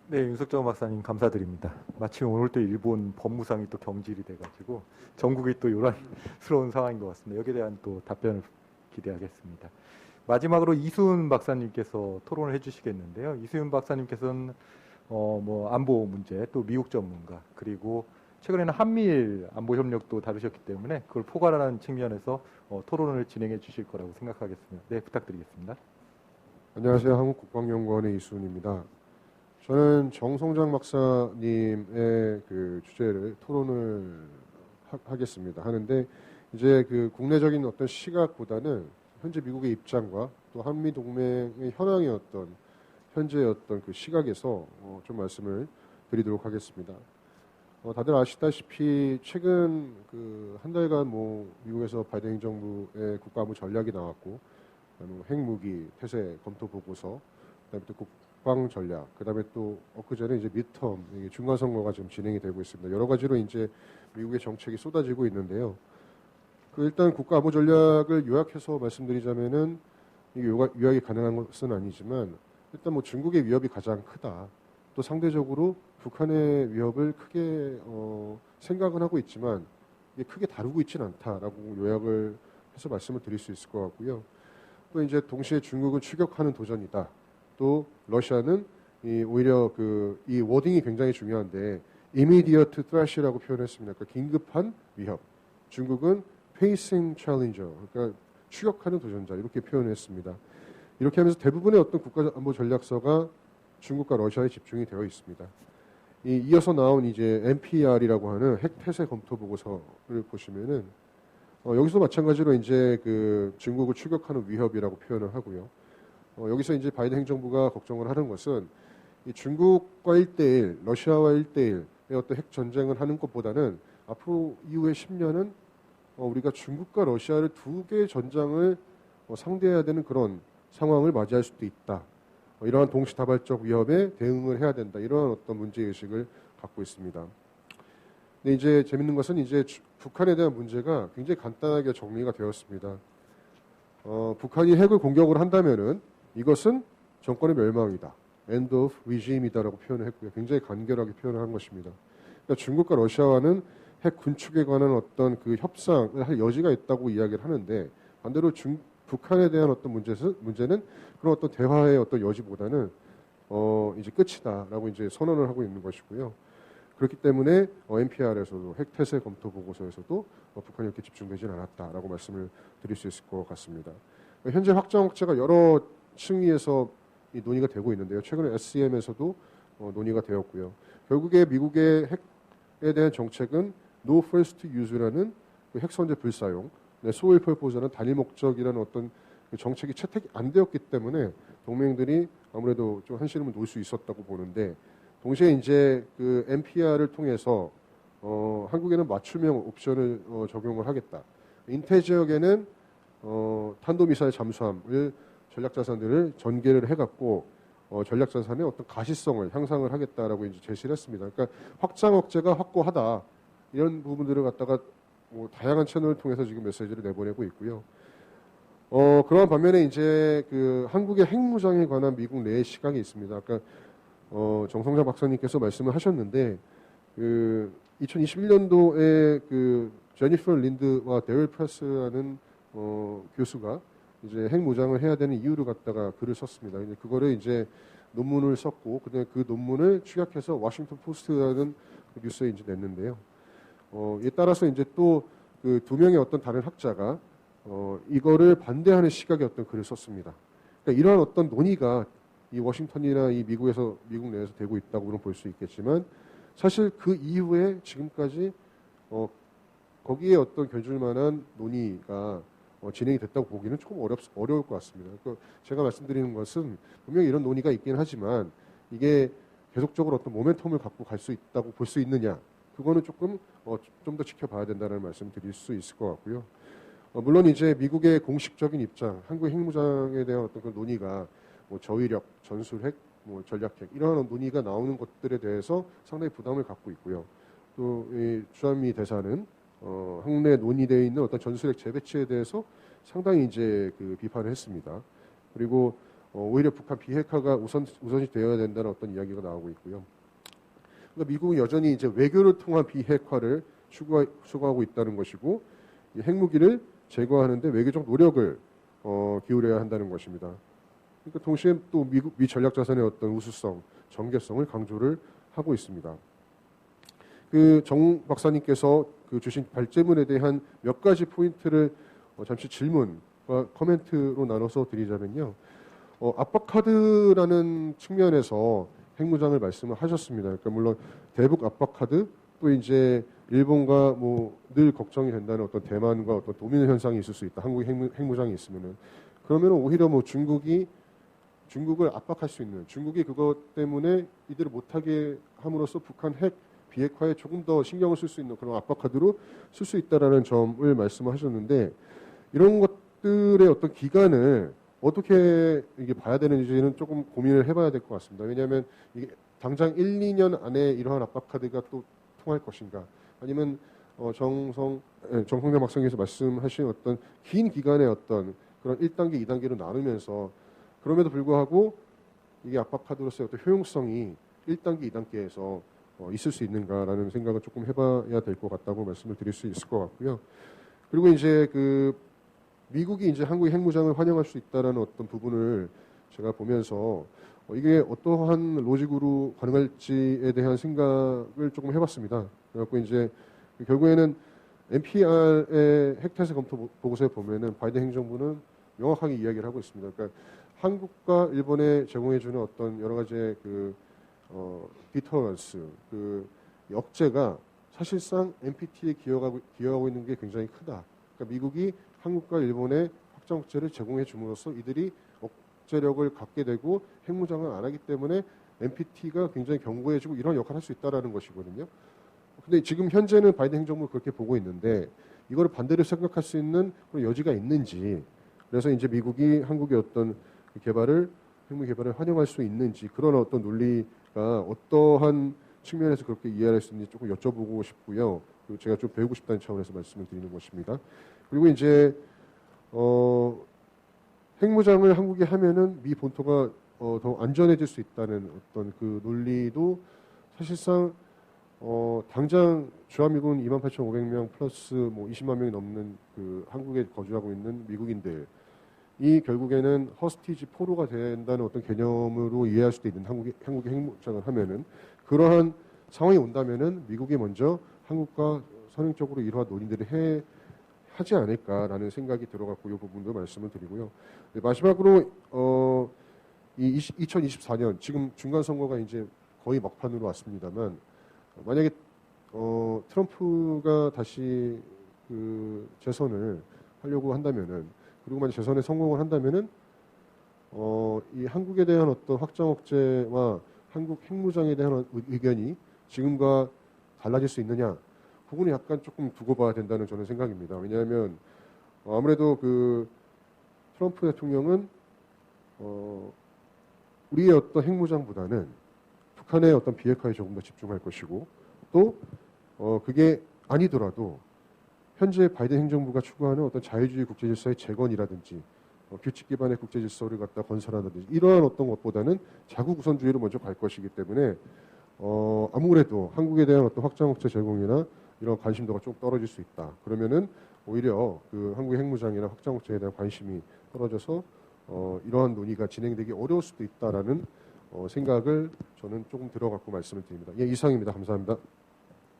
네, 윤석정 박사님 감사드립니다. 마침 오늘 또 일본 법무상이 또 경질이 돼가지고 전국이 또 요란스러운 상황인 것 같습니다. 여기에 대한 또 답변을 기대하겠습니다. 마지막으로 이수은 박사님께서 토론을 해주시겠는데요. 이수은 박사님께서는 뭐 안보 문제, 또 미국 전문가, 그리고 최근에는 한미일 안보 협력도 다루셨기 때문에 그걸 포괄하는 측면에서 토론을 진행해 주실 거라고 생각하겠습니다. 네, 부탁드리겠습니다. 안녕하세요. 한국국방연구원의 이수은입니다. 저는 정성장 박사님의 그 주제를 토론을 하겠습니다. 하는데 이제 그 국내적인 어떤 시각보다는 현재 미국의 입장과 또 한미 동맹의 현황의 어떤 현재의 어떤 그 시각에서 좀 말씀을 드리도록 하겠습니다. 다들 아시다시피 최근 그 한 달간 뭐 미국에서 바이든 행정부의 국가안보 전략이 나왔고, 핵무기 태세 검토 보고서, 그다음에 또 국방 전략, 그다음에 또 엊그제는 이제 미드텀 중간 선거가 지금 진행이 되고 있습니다. 여러 가지로 이제 미국의 정책이 쏟아지고 있는데요. 그 일단 국가안보 전략을 요약해서 말씀드리자면은 이게 요약이 가능한 것은 아니지만 일단 뭐 중국의 위협이 가장 크다. 또 상대적으로 북한의 위협을 크게 생각은 하고 있지만 이게 크게 다루고 있지는 않다라고 요약을 해서 말씀을 드릴 수 있을 것 같고요. 또 이제 동시에 중국은 추격하는 도전이다. 또 러시아는 오히려 이 워딩이 굉장히 중요한데 immediate threat이라고 표현했습니다. 그러니까 긴급한 위협. 중국은 facing challenger, 그러니까 추격하는 도전자 이렇게 표현했습니다. 이렇게 하면서 대부분의 어떤 국가안보 전략서가 중국과 러시아에 집중이 되어 있습니다. 이어서 나온 이제 NPR이라고 하는 핵태세 검토 보고서를 보시면은 여기서 마찬가지로 이제 그 중국을 추격하는 위협이라고 표현을 하고요. 여기서 이제 바이든 행정부가 걱정을 하는 것은 이 중국과 1대1, 러시아와 1대1의 어떤 핵 전쟁을 하는 것보다는 앞으로 이후의 10년은 우리가 중국과 러시아를 두 개의 전장을 상대해야 되는 그런 상황을 맞이할 수도 있다. 이러한 동시다발적 위협에 대응을 해야 된다. 이러한 어떤 문제의식을 갖고 있습니다. 근데 이제 재밌는 것은 이제 북한에 대한 문제가 굉장히 간단하게 정리가 되었습니다. 북한이 핵을 공격을 한다면은 이것은 정권의 멸망이다. End of regime이다라고 표현을 했고요. 굉장히 간결하게 표현을 한 것입니다. 그러니까 중국과 러시아와는 핵 군축에 관한 어떤 그 협상을 할 여지가 있다고 이야기를 하는데 반대로 북한에 대한 어떤 문제는 그런 어떤 대화의 어떤 여지보다는 이제 끝이다라고 이제 선언을 하고 있는 것이고요. 그렇기 때문에 NPR에서도 핵태세 검토 보고서에서도 북한이 이렇게 집중되지는 않았다라고 말씀을 드릴 수 있을 것 같습니다. 현재 확장 억제가 여러 층위에서 논의가 되고 있는데요. 최근에 SCM에서도 논의가 되었고요. 결국에 미국의 핵에 대한 정책은 No First Use라는 그 핵선제 불사용, 소일 펄포즈는 단일 목적이라는 어떤 정책이 채택이 안 되었기 때문에 동맹들이 아무래도 좀 한시름을 놓을 수 있었다고 보는데, 동시에 이제 그 NPR을 통해서 한국에는 맞춤형 옵션을 적용을 하겠다. 인태 지역에는 탄도미사일 잠수함을 전략자산들을 전개를 해갖고 전략자산의 어떤 가시성을 향상을 하겠다라고 이제 제시를 했습니다. 그러니까 확장 억제가 확고하다. 이런 부분들을 갖다가 다양한 채널을 통해서 지금 메시지를 내보내고 있고요. 그러한 반면에 이제 그 한국의 핵무장에 관한 미국 내의 시각이 있습니다. 아까 정성장 박사님께서 말씀을 하셨는데 그 2021년도에 그 제니퍼 린드와 데릴 프레스라는 교수가 이제 핵무장을 해야 되는 이유를 갖다가 글을 썼습니다. 근데 그거를 이제 논문을 썼고 그다음에 그 논문을 축약해서 워싱턴 포스트라는 그 뉴스에 이제 냈는데요. 이에 따라서 이제 또 그 두 명의 어떤 다른 학자가 이거를 반대하는 시각의 어떤 글을 썼습니다. 그러니까 이러한 어떤 논의가 이 워싱턴이나 이 미국 내에서 되고 있다고는 볼 수 있겠지만 사실 그 이후에 지금까지 거기에 어떤 견줄 만한 논의가 진행이 됐다고 보기는 조금 어려울 것 같습니다. 그러니까 제가 말씀드리는 것은 분명히 이런 논의가 있긴 하지만 이게 계속적으로 어떤 모멘텀을 갖고 갈 수 있다고 볼 수 있느냐, 그거는 조금 좀 더 지켜봐야 된다는 말씀 드릴 수 있을 것 같고요. 물론 이제 미국의 공식적인 입장, 한국 핵무장에 대한 어떤 그 논의가 뭐 저위력, 전술핵, 뭐 전략핵 이러한 논의가 나오는 것들에 대해서 상당히 부담을 갖고 있고요. 또 이 주한미 대사는 한국 내 논의되어 있는 어떤 전술핵 재배치에 대해서 상당히 이제 그 비판을 했습니다. 그리고 오히려 북한 비핵화가 우선시 되어야 된다는 어떤 이야기가 나오고 있고요. 그러니까 미국은 여전히 이제 외교를 통한 비핵화를 추구하고 있다는 것이고, 이 핵무기를 제거하는데 외교적 노력을 기울여야 한다는 것입니다. 그러니까 동시에 또 미 전략 자산의 어떤 우수성, 정개성을 강조를 하고 있습니다. 그 정 박사님께서 그 주신 발제문에 대한 몇 가지 포인트를 잠시 질문과 코멘트로 나눠서 드리자면요. 압박카드라는 측면에서 핵무장을 말씀을 하셨습니다. 그러니까 물론 대북 압박카드, 또 이제 일본과 뭐 늘 걱정이 된다는 어떤 대만과 어떤 도미노 현상이 있을 수 있다. 한국의 핵무장이 있으면은, 그러면 오히려 뭐 중국을 압박할 수 있는, 중국이 그것 때문에 이들을 못하게 함으로써 북한 핵 비핵화에 조금 더 신경을 쓸 수 있는 그런 압박카드로 쓸 수 있다라는 점을 말씀하셨는데, 이런 것들의 어떤 기간을 어떻게 이게 봐야 되는지는 조금 고민을 해봐야 될 것 같습니다. 왜냐하면 이게 당장 1, 2년 안에 이러한 압박카드가 또 통할 것인가, 아니면 정성대 박사님께서 말씀하신 어떤 긴 기간의 어떤 그런 1단계, 2단계로 나누면서, 그럼에도 불구하고 이게 압박카드로서의 어떤 효용성이 1단계, 2단계에서 있을 수 있는가라는 생각을 조금 해봐야 될 것 같다고 말씀을 드릴 수 있을 것 같고요. 그리고 이제 그 미국이 이제 한국의 핵무장을 환영할 수 있다라는 어떤 부분을 제가 보면서 이게 어떠한 로직으로 가능할지에 대한 생각을 조금 해봤습니다. 그래갖고 이제 결국에는 NPR의 핵태세 검토 보고서에 보면은 바이든 행정부는 명확하게 이야기를 하고 있습니다. 그러니까 한국과 일본에 제공해주는 어떤 여러 가지의 그 디터런스, 그 억제가 사실상 NPT에 기여하고 있는 게 굉장히 크다. 그러니까 미국이 한국과 일본에 확장 억제를 제공해 줌으로써 이들이 억제력을 갖게 되고 핵무장을 안 하기 때문에 NPT가 굉장히 견고해지고 이런 역할을 할 수 있다라는 것이거든요. 근데 지금 현재는 바이든 행정부가 그렇게 보고 있는데, 이거를 반대로 생각할 수 있는 그런 여지가 있는지, 그래서 이제 미국이 한국의 어떤 핵무 개발을 환영할 수 있는지, 그런 어떤 논리가 어떠한 측면에서 그렇게 이해할 수 있는지 조금 여쭤보고 싶고요. 그리고 제가 좀 배우고 싶다는 차원에서 말씀을 드리는 것입니다. 그리고 이제 핵무장을 한국이 하면은 미 본토가 더 안전해질 수 있다는 어떤 그 논리도 사실상 당장 주한미군 28,500명 플러스 뭐 20만 명이 넘는 그 한국에 거주하고 있는 미국인들, 이 결국에는 허스티지 포로가 된다는 어떤 개념으로 이해할 수도 있는 한국이 핵무장을 하면은, 그러한 상황이 온다면은 미국이 먼저 한국과 선행적으로 이러한 논의들을 하지 않을까라는 생각이 들어갔고, 이 부분도 말씀을 드리고요. 네, 마지막으로 이 2024년 지금 중간 선거가 이제 거의 막판으로 왔습니다만, 만약에 트럼프가 다시 그 재선을 하려고 한다면은, 그리고 만약 재선에 성공을 한다면은 이 한국에 대한 어떤 확장 억제와 한국 핵무장에 대한 의견이 지금과 달라질 수 있느냐, 그거는 약간 조금 두고 봐야 된다는 저는 생각입니다. 왜냐하면 아무래도 그 트럼프 대통령은 우리의 어떤 핵무장보다는 북한의 어떤 비핵화에 조금 더 집중할 것이고, 또 그게 아니더라도 현재 바이든 행정부가 추구하는 어떤 자유주의 국제질서의 재건이라든지 규칙 기반의 국제질서를 갖다 건설한다든지 이러한 어떤 것보다는 자국 우선주의로 먼저 갈 것이기 때문에 아무래도 한국에 대한 어떤 확장 억제 제공이나 이런 관심도가 좀 떨어질 수 있다. 그러면은 오히려 그 한국의 핵무장이나 확장 억제에 대한 관심이 떨어져서 이러한 논의가 진행되기 어려울 수도 있다라는 생각을 저는 조금 들어갖고 말씀을 드립니다. 예, 이상입니다. 감사합니다.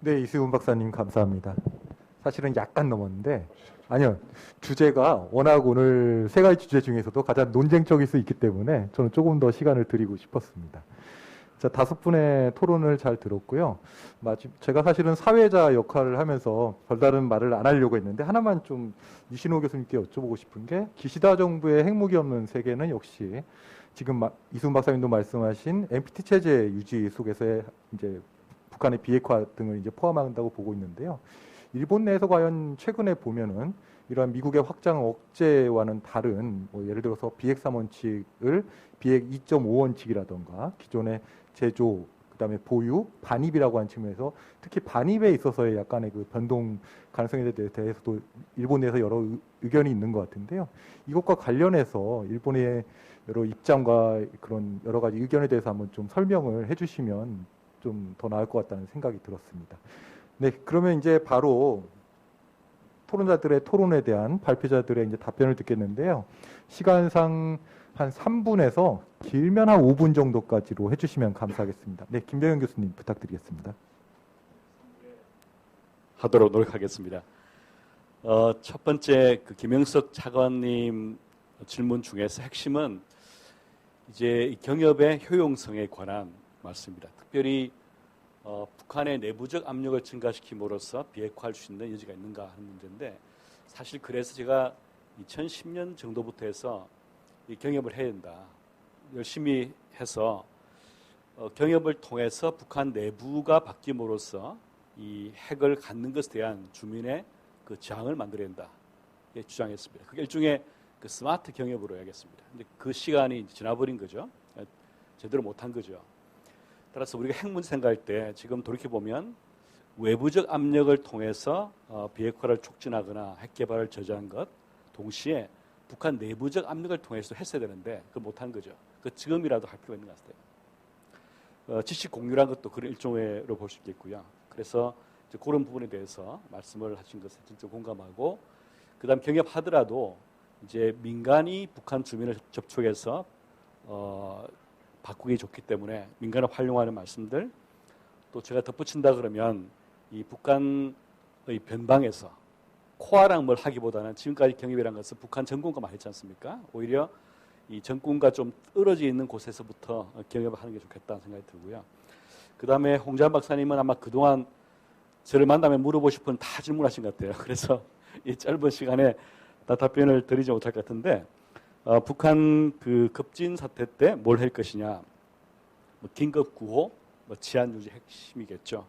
네, 이수훈 박사님 감사합니다. 사실은 약간 넘었는데, 아니요, 주제가 워낙 오늘 세 가지 주제 중에서도 가장 논쟁적일 수 있기 때문에 저는 조금 더 시간을 드리고 싶었습니다. 자, 5분의 토론을 잘 들었고요. 제가 사실은 사회자 역할을 하면서 별다른 말을 안 하려고 했는데 하나만 좀 이신호 교수님께 여쭤보고 싶은 게 기시다 정부의 핵무기 없는 세계는 역시 지금 이순 박사님도 말씀하신 NPT 체제 유지 속에서의 이제 북한의 비핵화 등을 이제 포함한다고 보고 있는데요. 일본 내에서 과연 최근에 보면은 이러한 미국의 확장 억제와는 다른 예를 들어서 비핵 3원칙을 비핵 2.5원칙이라던가 기존의 제조, 그다음에 보유, 반입이라고 하는 측면에서 특히 반입에 있어서의 약간의 그 변동 가능성에 대해서도 일본 내에서 여러 의견이 있는 것 같은데요. 이것과 관련해서 일본의 여러 입장과 그런 여러 가지 의견에 대해서 한번 좀 설명을 해주시면 좀 더 나을 것 같다는 생각이 들었습니다. 네, 그러면 이제 바로 토론자들의 토론에 대한 발표자들의 이제 답변을 듣겠는데요. 시간상 한 3분에서 길면 한 5분 정도까지로 해주시면 감사하겠습니다. 네, 김병현 교수님 부탁드리겠습니다. 하도록 노력하겠습니다. 첫 번째 그 김영석 차관님 질문 중에서 핵심은 이제 경협의 효용성에 관한 말씀입니다. 특별히 북한의 내부적 압력을 증가시킴으로써 비핵화할 수 있는 여지가 있는가 하는 문제인데 사실 그래서 제가 2010년 정도부터 해서 이 경협을 해야 된다. 열심히 해서 경협을 통해서 북한 내부가 바뀜으로써 이 핵을 갖는 것에 대한 주민의 그 저항을 만들어야 된다. 주장했습니다. 그게 일종의 그 스마트 경협으로 해야겠습니다. 근데 그 시간이 이제 지나버린 거죠. 제대로 못한 거죠. 따라서 우리가 핵 문제 생각할 때 지금 돌이켜보면 외부적 압력을 통해서 비핵화를 촉진하거나 핵 개발을 저지한 것 동시에 북한 내부적 압력을 통해서 했어야 되는데 그걸 못한 거죠. 그 지금이라도 할 필요가 있는 것 같아요. 지식 공유란 것도 그런 일종으로 볼 수 있겠고요. 그래서 이제 그런 부분에 대해서 말씀을 하신 것에 진짜 공감하고 그다음 경협하더라도 이제 민간이 북한 주민을 접촉해서 바꾸기 좋기 때문에 민간을 활용하는 말씀들 또 제가 덧붙인다 그러면 이 북한의 변방에서 코아랑 뭘 하기보다는 지금까지 경협이라는 것은 북한 정권과 많이 했지 않습니까? 오히려 이 정권과 좀 떨어져 있는 곳에서부터 경협을 하는 게 좋겠다는 생각이 들고요. 그 다음에 홍재한 박사님은 아마 그동안 저를 만나면 물어보고 싶은 다 질문하신 것 같아요. 그래서 이 짧은 시간에 다 답변을 드리지 못할 것 같은데 북한 그 급진 사태 때 뭘 할 것이냐, 뭐 긴급 구호, 뭐 치안 유지 핵심이겠죠.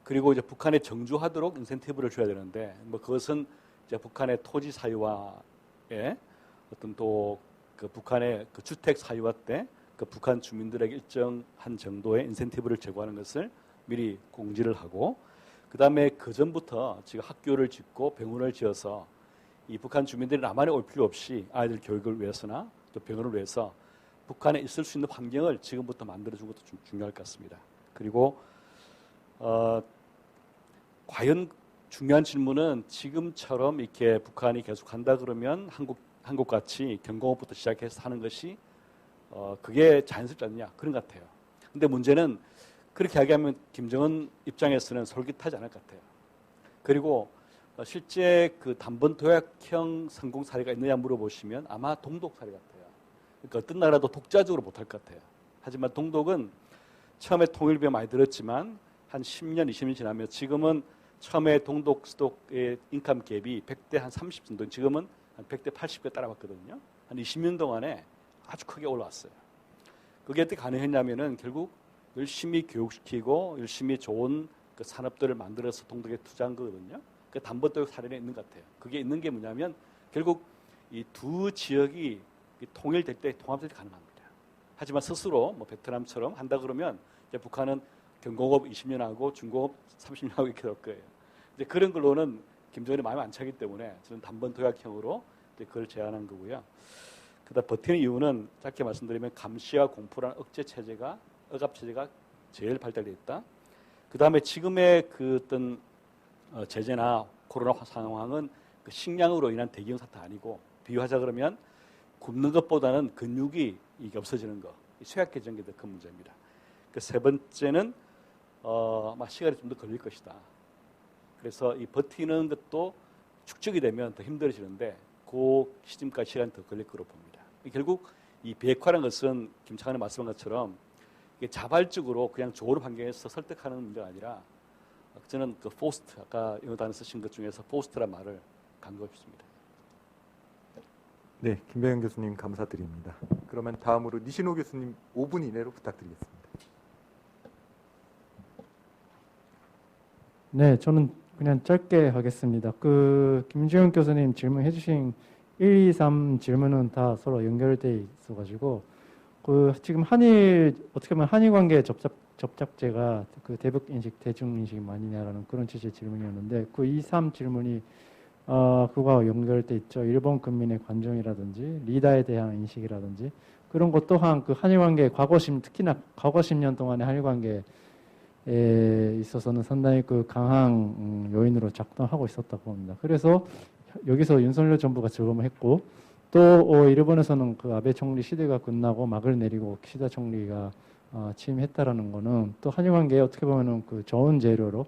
그리고 이제 북한에 정주하도록 인센티브를 줘야 되는데 뭐 그것은 이제 북한의 토지 사유화에 어떤 또 그 북한의 그 주택 사유화 때 그 북한 주민들에게 일정한 정도의 인센티브를 제공하는 것을 미리 공지를 하고 그 다음에 그 전부터 지금 학교를 짓고 병원을 지어서 이 북한 주민들이 남한에 올 필요 없이 아이들 교육을 위해서나 또 병원을 위해서 북한에 있을 수 있는 환경을 지금부터 만들어준 것도 좀 중요할 것 같습니다. 그리고 과연 중요한 질문은 지금처럼 이렇게 북한이 계속 한다 그러면 한국같이 경공업부터 시작해서 하는 것이 그게 자연스럽지 않느냐 그런 것 같아요. 근데 문제는 그렇게 이야기하면 김정은 입장에서는 솔깃하지 않을 것 같아요. 그리고 실제 그 단번 도약형 성공 사례가 있느냐 물어보시면 아마 동독 사례 같아요. 그러니까 어떤 나라도 독자적으로 못할 것 같아요. 하지만 동독은 처음에 통일비가 많이 들었지만 한 10년, 20년 지나면 지금은 처음에 동독 수독의 인컴 갭이 100대 한 30 정도, 지금은 한 100대 80개 따라왔거든요. 한 20년 동안에 아주 크게 올라왔어요. 그게 어떻게 가능했냐면은 결국 열심히 교육시키고 열심히 좋은 그 산업들을 만들어서 동독에 투자한 거거든요. 그 단번도역 사례는 있는 것 같아요. 그게 있는 게 뭐냐면 결국 이 두 지역이 통일될 때 통합될 때 가능합니다. 하지만 스스로 뭐 베트남처럼 한다 그러면 이제 북한은 경공업 20년 하고 중공업 30년 하고 이렇게 될 거예요. 이제 그런 걸로는 김정은이 마음에 안 차기 때문에 저는 단번 도약형으로 이제 그걸 제안한 거고요. 그다음 버티는 이유는 짧게 말씀드리면 감시와 공포라는 억제 체제가 억압 체제가 제일 발달돼 있다. 그다음에 지금의 그 어떤 제재나 코로나 상황은 그 식량으로 인한 대기형 사태 아니고 비유하자 그러면 굶는 것보다는 근육이 이게 없어지는 거, 쇠약해지는 게 더 큰 문제입니다. 그 세 번째는 아마 시간이 좀 더 걸릴 것이다. 그래서 이 버티는 것도 축적이 되면 더 힘들어지는데 그 시점까지 시간이 더 걸릴 거로 봅니다. 결국 이 비핵화라는 것은 김 차관이 말씀한 것처럼 이게 자발적으로 그냥 조언 환경에서 설득하는 문제가 아니라 저는 그 포스트 아까 영어 단어 쓰신 것 중에서 포스트란 말을 강조하고 싶습니다. 네, 김배영 교수님 감사드립니다. 그러면 다음으로 니시노 교수님 5분 이내로 부탁드리겠습니다. 네, 저는 그냥 짧게 하겠습니다. 그 김지영 교수님 질문해주신 1, 2, 3 질문은 다 서로 연결돼 있어가지고 그 지금 한일 어떻게 보면 한일 관계 접착제가 그 대북 인식, 대중 인식이 많이냐라는 그런 취지의 질문이었는데 그 2, 3 질문이 그거와 연결돼 있죠. 일본 국민의 관정이라든지 리다에 대한 인식이라든지 그런 것 또한 그 한일 관계 특히나 과거 10년 동안의 한일 관계에 있어서는 상당히 그 강한 요인으로 작동하고 있었다고 봅니다. 그래서 여기서 윤석열 정부가 즐거움했고 또 일본에서는 그 아베 총리 시대가 끝나고 막을 내리고 키시다 총리가 취임했다라는 거는 또 한일 관계에 어떻게 보면은 그 좋은 재료로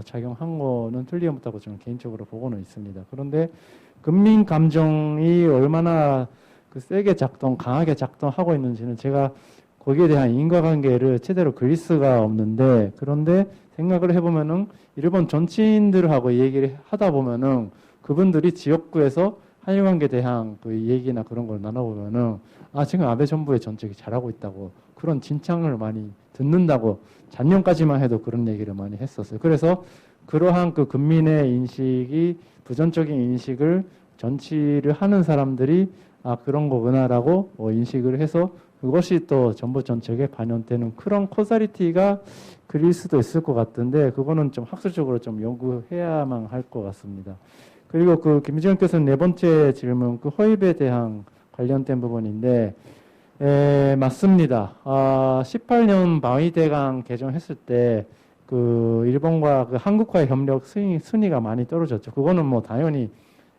작용한 거는 틀림없다고 저는 개인적으로 보고는 있습니다. 그런데 국민 감정이 얼마나 그 세게 강하게 작동하고 있는지는 제가 거기에 대한 인과관계를 제대로 그릴 수가 없는데 그런데 생각을 해보면은 일본 정치인들하고 얘기를 하다 보면은 그분들이 지역구에서 한일 관계에 대한 그 얘기나 그런 걸 나눠보면은 지금 아베 정부의 정책이 잘하고 있다고 그런 진창을 많이 듣는다고 작년까지만 해도 그런 얘기를 많이 했었어요. 그래서 그러한 그 국민의 인식이 부정적인 인식을 정치를 하는 사람들이 그런 거구나라고 인식을 해서 그것이 또 정부 정책에 반영되는 그런 코자리티가 그릴 수도 있을 것 같은데 그거는 좀 학술적으로 좀 연구해야만 할 것 같습니다. 그리고 그 김지영 교수님 네 번째 질문 그 허입에 대한 관련된 부분인데 맞습니다. 18년 마위대강 개정했을 때 그 일본과 그 한국과의 협력 순위가 많이 떨어졌죠. 그거는 뭐 당연히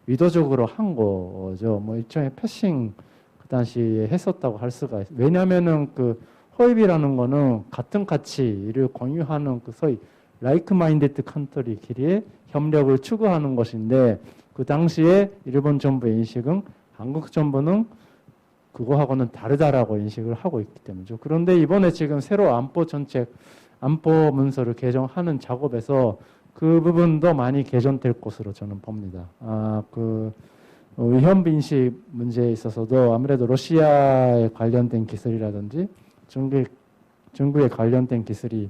의도적으로 한 거죠. 뭐 일종의 패싱 그 당시에 했었다고 할 수가 있어요. 왜냐하면은 그 허입이라는 거는 같은 가치를 공유하는 그 소위 라이크 마인드드 컨트리끼리의 협력을 추구하는 것인데 그 당시에 일본 정부의 인식은 한국 정부는 그거하고는 다르다라고 인식을 하고 있기 때문이죠. 그런데 이번에 지금 새로 안보 문서를 개정하는 작업에서 그 부분도 많이 개선될 것으로 저는 봅니다. 위험 인식 문제에 있어서도 아무래도 러시아에 관련된 기술이라든지 중국에 관련된 기술이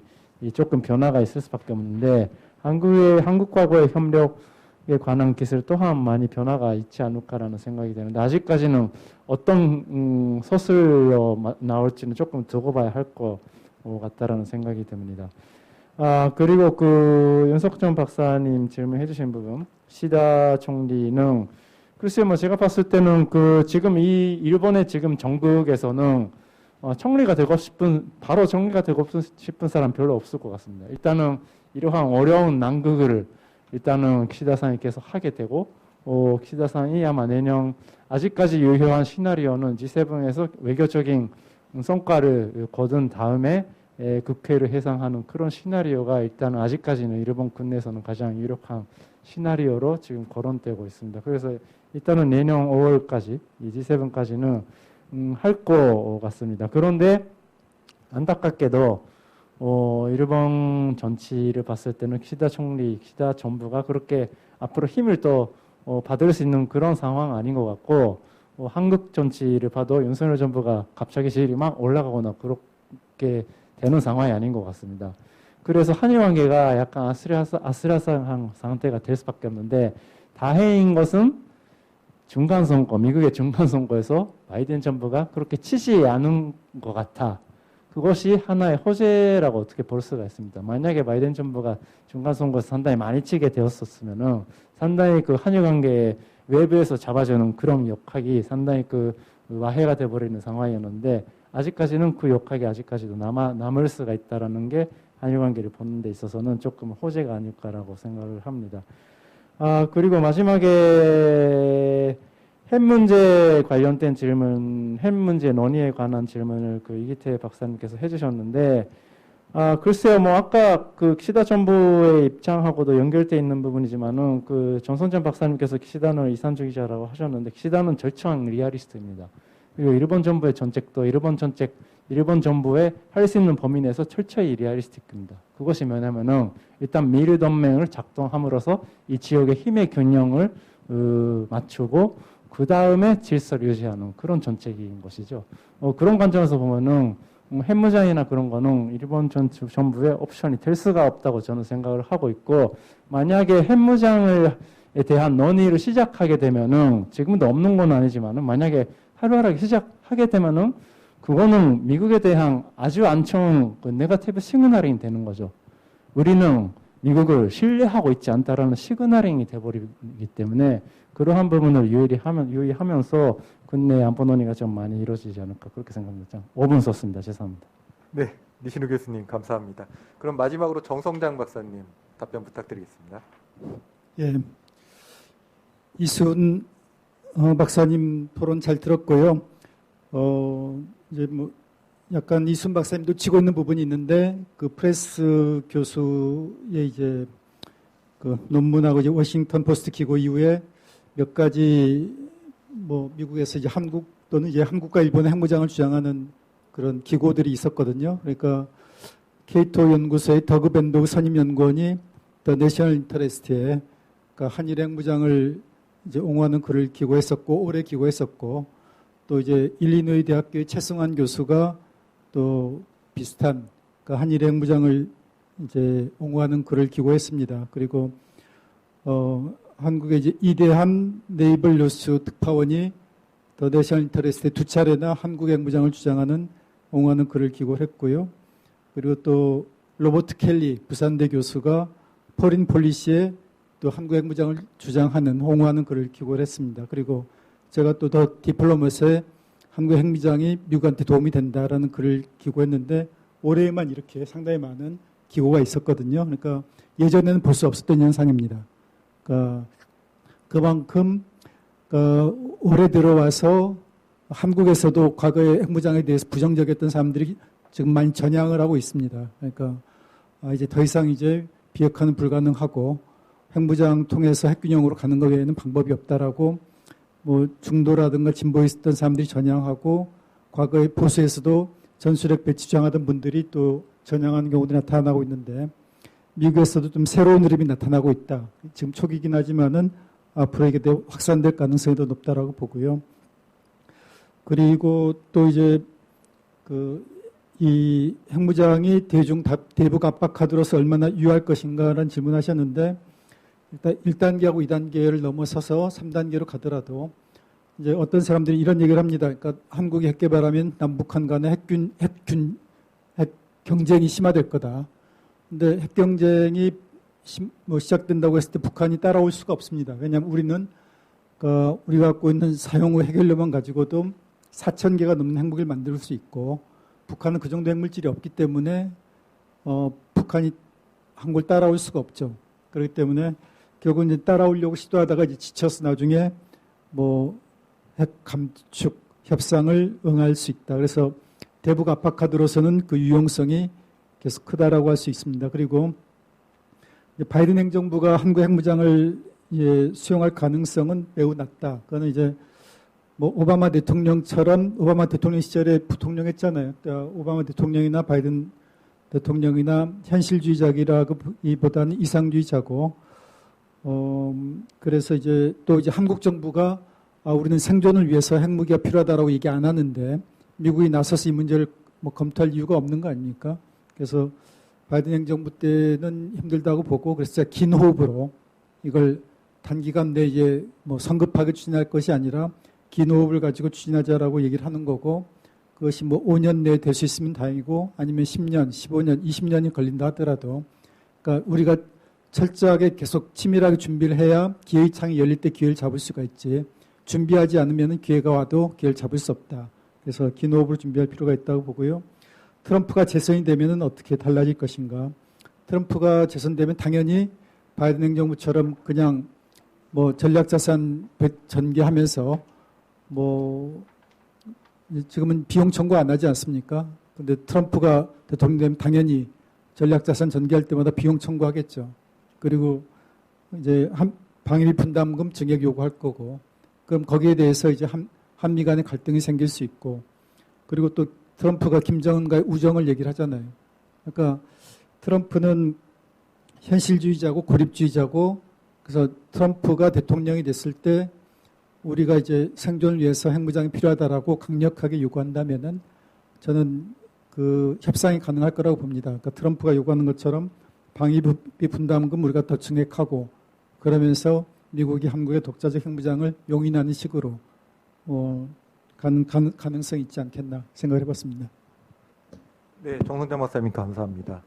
조금 변화가 있을 수밖에 없는데 한국과의 협력에 관한 기술 또한 많이 변화가 있지 않을까라는 생각이 드는데 아직까지는 어떤 서술로 나올지는 조금 두고 봐야 할 것 같다라는 생각이 듭니다. 그리고 그 윤석정 박사님 질문해 주신 부분 시다 총리는 글쎄요 뭐 제가 봤을 때는 그 지금 이 일본의 지금 정국에서는 총리가 되고 싶은 사람 별로 없을 것 같습니다. 일단은 이러한 어려운 난국을 일단은 키시다상이 계속 하게 되고 키시다상이 아마 내년 아직까지 유효한 시나리오는 G7에서 외교적인 성과를 거둔 다음에 국회를 해상하는 그런 시나리오가 일단 아직까지는 일본 국내에서는 가장 유력한 시나리오로 지금 거론되고 있습니다. 그래서 일단은 내년 5월까지 이 G7까지는 할 것 같습니다. 그런데 안타깝게도 일본 정치를 봤을 때는 키시다 정부가 그렇게 앞으로 힘을 또 받을 수 있는 그런 상황 아닌 것 같고 한국 정치를 봐도 윤석열 정부가 갑자기 지지율이 막 올라가거나 그렇게 되는 상황이 아닌 것 같습니다. 그래서 한일 관계가 약간 아슬아슬한 상태가 될 수밖에 없는데 다행인 것은 미국의 중간 선거에서 바이든 정부가 그렇게 치지 않은 것 같아. 그것이 하나의 호재라고 어떻게 볼 수가 있습니다. 만약에 바이든 정부가 중간 선거에서 상당히 많이 치게 되었었으면은 상당히 그 한일 관계 외부에서 잡아주는 그런 역학이 상당히 그 와해가 돼버리는 상황이었는데 아직까지는 그 역학이 아직까지도 남을 수가 있다라는 게 한일 관계를 보는 데 있어서는 조금 호재가 아닐까라고 생각을 합니다. 그리고 마지막에 핵 문제 관련된 질문, 핵 문제 논의에 관한 질문을 그 이기태 박사님께서 해주셨는데, 글쎄요, 뭐 아까 그 키시다 정부의 입장하고도 연결돼 있는 부분이지만은 그 정선전 박사님께서 키시다는 이산주의자라고 하셨는데, 키시다는 절창 리얼리스트입니다. 그리고 일본 정부의 정책도 일본 정책 일본 정부에 할 수 있는 범위 내에서 철저히 리얼리스틱입니다. 그것이 뭐냐면은 일단 미일 동맹을 작동함으로써 이 지역의 힘의 균형을 맞추고 그 다음에 질서를 유지하는 그런 정책인 것이죠. 그런 관점에서 보면은 핵무장이나 그런 거는 일본 정부의 옵션이 될 수가 없다고 저는 생각을 하고 있고, 만약에 핵무장에 대한 논의를 시작하게 되면은 지금도 없는 건 아니지만은 만약에 활발하게 시작하게 되면은 그거는 미국에 대한 아주 안 좋은 네거티브 시그널이 되는 거죠. 우리는 미국을 신뢰하고 있지 않다라는 시그널이 돼버리기 때문에 그러한 부분을 유의하면서 국내 안보 논의가 좀 많이 이루어지지 않을까 그렇게 생각합니다. 5분 썼습니다. 죄송합니다. 네, 니시노 교수님 감사합니다. 그럼 마지막으로 정성장 박사님 답변 부탁드리겠습니다. 예, 이순 박사님 토론 잘 들었고요. 이제 뭐 약간 이순 박사님 놓치고 있는 부분이 있는데 그 프레스 교수의 이제 그 논문하고 이제 워싱턴 포스트 기고 이후에 몇 가지 뭐 미국에서 이제 한국 또는 이제 한국과 일본의 핵무장을 주장하는 그런 기고들이 있었거든요. 그러니까 케이토 연구소의 더그 밴도그 선임 연구원이 더 내셔널 인터레스트에 그러니까 한일 핵무장을 이제 옹호하는 글을 기고했었고 올해 기고했었고, 또 이제 일리노이 대학교의 최승환 교수가 또 비슷한 그러니까 한일 핵무장을 이제 옹호하는 글을 기고했습니다. 그리고 한국의 이제 이대한 네이벌 뉴스 특파원이 더 내셔널 인터레스트에 두 차례나 한국 핵무장을 주장하는 옹호하는 글을 기고했고요. 그리고 또 로버트 켈리 부산대 교수가 포린 폴리시에 또 한국 핵무장을 주장하는 옹호하는 글을 기고를 했습니다. 그리고 제가 또 더 디플로머스에 한국 핵무장이 미국한테 도움이 된다라는 글을 기고했는데 올해에만 이렇게 상당히 많은 기고가 있었거든요. 그러니까 예전에는 볼 수 없었던 현상입니다. 그러니까 그만큼 올해 들어와서 한국에서도 과거의 핵무장에 대해서 부정적이었던 사람들이 지금 많이 전향을 하고 있습니다. 그러니까 이제 더 이상 이제 비핵화는 불가능하고 핵무장 통해서 핵균형으로 가는 것 외에는 방법이 없다라고 뭐 중도라든가 진보에 있었던 사람들이 전향하고 과거의 보수에서도 전술핵 배치 주장하던 분들이 또 전향하는 경우도 나타나고 있는데 미국에서도 좀 새로운 흐름이 나타나고 있다. 지금 초기긴 하지만은 앞으로 이게 확산될 가능성이 더 높다라고 보고요. 그리고 또 이제 이 핵무장이 대북 압박카드로서 얼마나 유효할 것인가라는 질문하셨는데 일단 1단계하고 2단계를 넘어서서 3단계로 가더라도 이제 어떤 사람들이 이런 얘기를 합니다. 그러니까 한국이 핵 개발하면 남북한 간의 핵 경쟁이 심화될 거다. 근데 핵 경쟁이 시작된다고 했을 때 북한이 따라올 수가 없습니다. 왜냐하면 우리는 우리가 갖고 있는 사용 후 핵연료만 가지고도 4,000개가 넘는 핵무기를 만들 수 있고 북한은 그 정도 핵물질이 없기 때문에 북한이 한국을 따라올 수가 없죠. 그렇기 때문에 결국 이제 따라오려고 시도하다가 이제 지쳐서 나중에 뭐 핵 감축 협상을 응할 수 있다. 그래서 대북 압박카드로서는 그 유용성이 계속 크다라고 할 수 있습니다. 그리고 바이든 행정부가 한국 핵무장을 수용할 가능성은 매우 낮다. 그거는 이제 뭐 오바마 대통령처럼 오바마 대통령 시절에 부통령했잖아요. 그러니까 오바마 대통령이나 바이든 대통령이나 현실주의자기라기보다는 이상주의자고, 그래서 이제 또 이제 한국 정부가 우리는 생존을 위해서 핵무기가 필요하다라고 얘기 안 하는데 미국이 나서서 이 문제를 뭐 검토할 이유가 없는 거 아닙니까? 그래서 바이든 행정부 때는 힘들다고 보고 그래서 긴 호흡으로 이걸 단기간 내에 이제 뭐 성급하게 추진할 것이 아니라 긴 호흡을 가지고 추진하자라고 얘기를 하는 거고, 그것이 뭐 5년 내에 될 수 있으면 다행이고 아니면 10년, 15년, 20년이 걸린다 하더라도 그러니까 우리가 철저하게 계속 치밀하게 준비를 해야 기회의 창이 열릴 때 기회를 잡을 수가 있지 준비하지 않으면 기회가 와도 기회를 잡을 수 없다. 그래서 긴 호흡을 준비할 필요가 있다고 보고요. 트럼프가 재선이 되면 어떻게 달라질 것인가. 트럼프가 재선되면 당연히 바이든 행정부처럼 그냥 뭐 전략자산 전개하면서 뭐 지금은 비용 청구 안 하지 않습니까? 근데 트럼프가 대통령 되면 당연히 전략자산 전개할 때마다 비용 청구하겠죠. 그리고 이제 방위비 분담금 증액 요구할 거고, 그럼 거기에 대해서 이제 한미 간의 갈등이 생길 수 있고, 그리고 또 트럼프가 김정은과의 우정을 얘기를 하잖아요. 그러니까 트럼프는 현실주의자고 고립주의자고, 그래서 트럼프가 대통령이 됐을 때 우리가 이제 생존을 위해서 핵무장이 필요하다라고 강력하게 요구한다면은 저는 그 협상이 가능할 거라고 봅니다. 그러니까 트럼프가 요구하는 것처럼 방위비 분담금 우리가 더 증액하고, 그러면서 미국이 한국의 독자적 핵무장을 용인하는 식으로 가능성이 있지 않겠나 생각을 해봤습니다. 네, 정성장 박사님 감사합니다.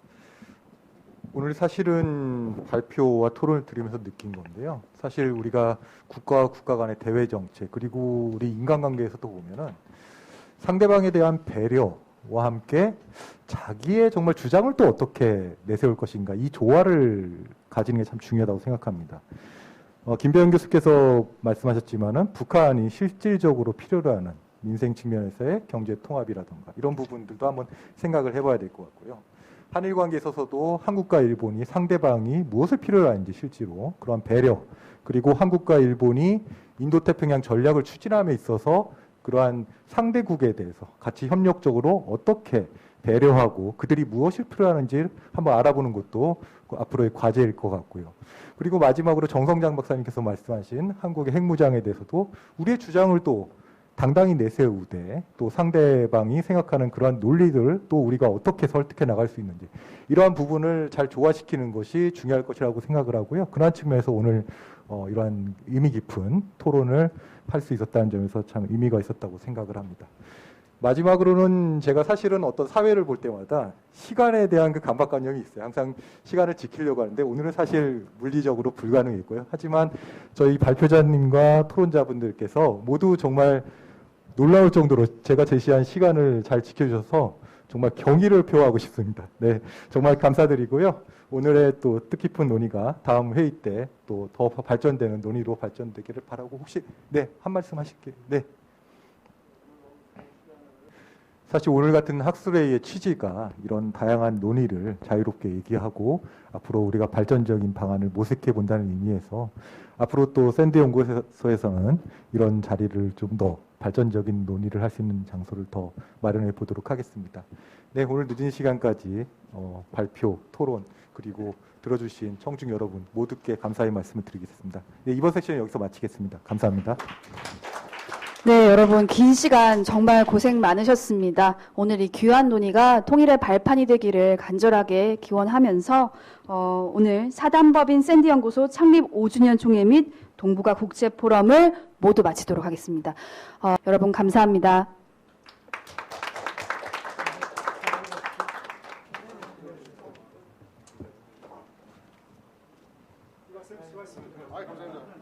오늘 사실은 발표와 토론을 들으면서 느낀 건데요. 사실 우리가 국가와 국가 간의 대외 정책, 그리고 우리 인간관계에서도 보면은 상대방에 대한 배려와 함께 자기의 정말 주장을 또 어떻게 내세울 것인가, 이 조화를 가지는 게 참 중요하다고 생각합니다. 김배영 교수께서 말씀하셨지만은 북한이 실질적으로 필요로 하는 민생 측면에서의 경제 통합이라든가 이런 부분들도 한번 생각을 해봐야 될 것 같고요. 한일 관계에 있어서도 한국과 일본이 상대방이 무엇을 필요로 하는지 실제로 그러한 배려, 그리고 한국과 일본이 인도태평양 전략을 추진함에 있어서 그러한 상대국에 대해서 같이 협력적으로 어떻게 배려하고 그들이 무엇을 필요하는지 한번 알아보는 것도 앞으로의 과제일 것 같고요. 그리고 마지막으로 정성장 박사님께서 말씀하신 한국의 핵무장에 대해서도 우리의 주장을 또 당당히 내세우되 또 상대방이 생각하는 그러한 논리들을 또 우리가 어떻게 설득해 나갈 수 있는지, 이러한 부분을 잘 조화시키는 것이 중요할 것이라고 생각을 하고요. 그러한 측면에서 오늘 이러한 의미 깊은 토론을 할 수 있었다는 점에서 참 의미가 있었다고 생각을 합니다. 마지막으로는 제가 사실은 어떤 사회를 볼 때마다 시간에 대한 그 강박관념이 있어요. 항상 시간을 지키려고 하는데 오늘은 사실 물리적으로 불가능했고요. 하지만 저희 발표자님과 토론자분들께서 모두 정말 놀라울 정도로 제가 제시한 시간을 잘 지켜주셔서 정말 경의를 표하고 싶습니다. 네, 정말 감사드리고요. 오늘의 또 뜻깊은 논의가 다음 회의 때 또 더 발전되는 논의로 발전되기를 바라고, 혹시 한 말씀 하실게요. 네. 사실 오늘 같은 학술회의의 취지가 이런 다양한 논의를 자유롭게 얘기하고 앞으로 우리가 발전적인 방안을 모색해 본다는 의미에서 앞으로 또 샌드 연구소에서는 이런 자리를 좀 더 발전적인 논의를 할 수 있는 장소를 더 마련해 보도록 하겠습니다. 네, 오늘 늦은 시간까지 발표, 토론, 그리고 들어주신 청중 여러분 모두께 감사의 말씀을 드리겠습니다. 네, 이번 세션 여기서 마치겠습니다. 감사합니다. 네, 여러분 긴 시간 정말 고생 많으셨습니다. 오늘 이 귀한 논의가 통일의 발판이 되기를 간절하게 기원하면서 오늘 사단법인 샌드 연구소 창립 5주년 총회 및 동북아 국제 포럼을 모두 마치도록 하겠습니다. 여러분 감사합니다. 감사합니다. 감사합니다.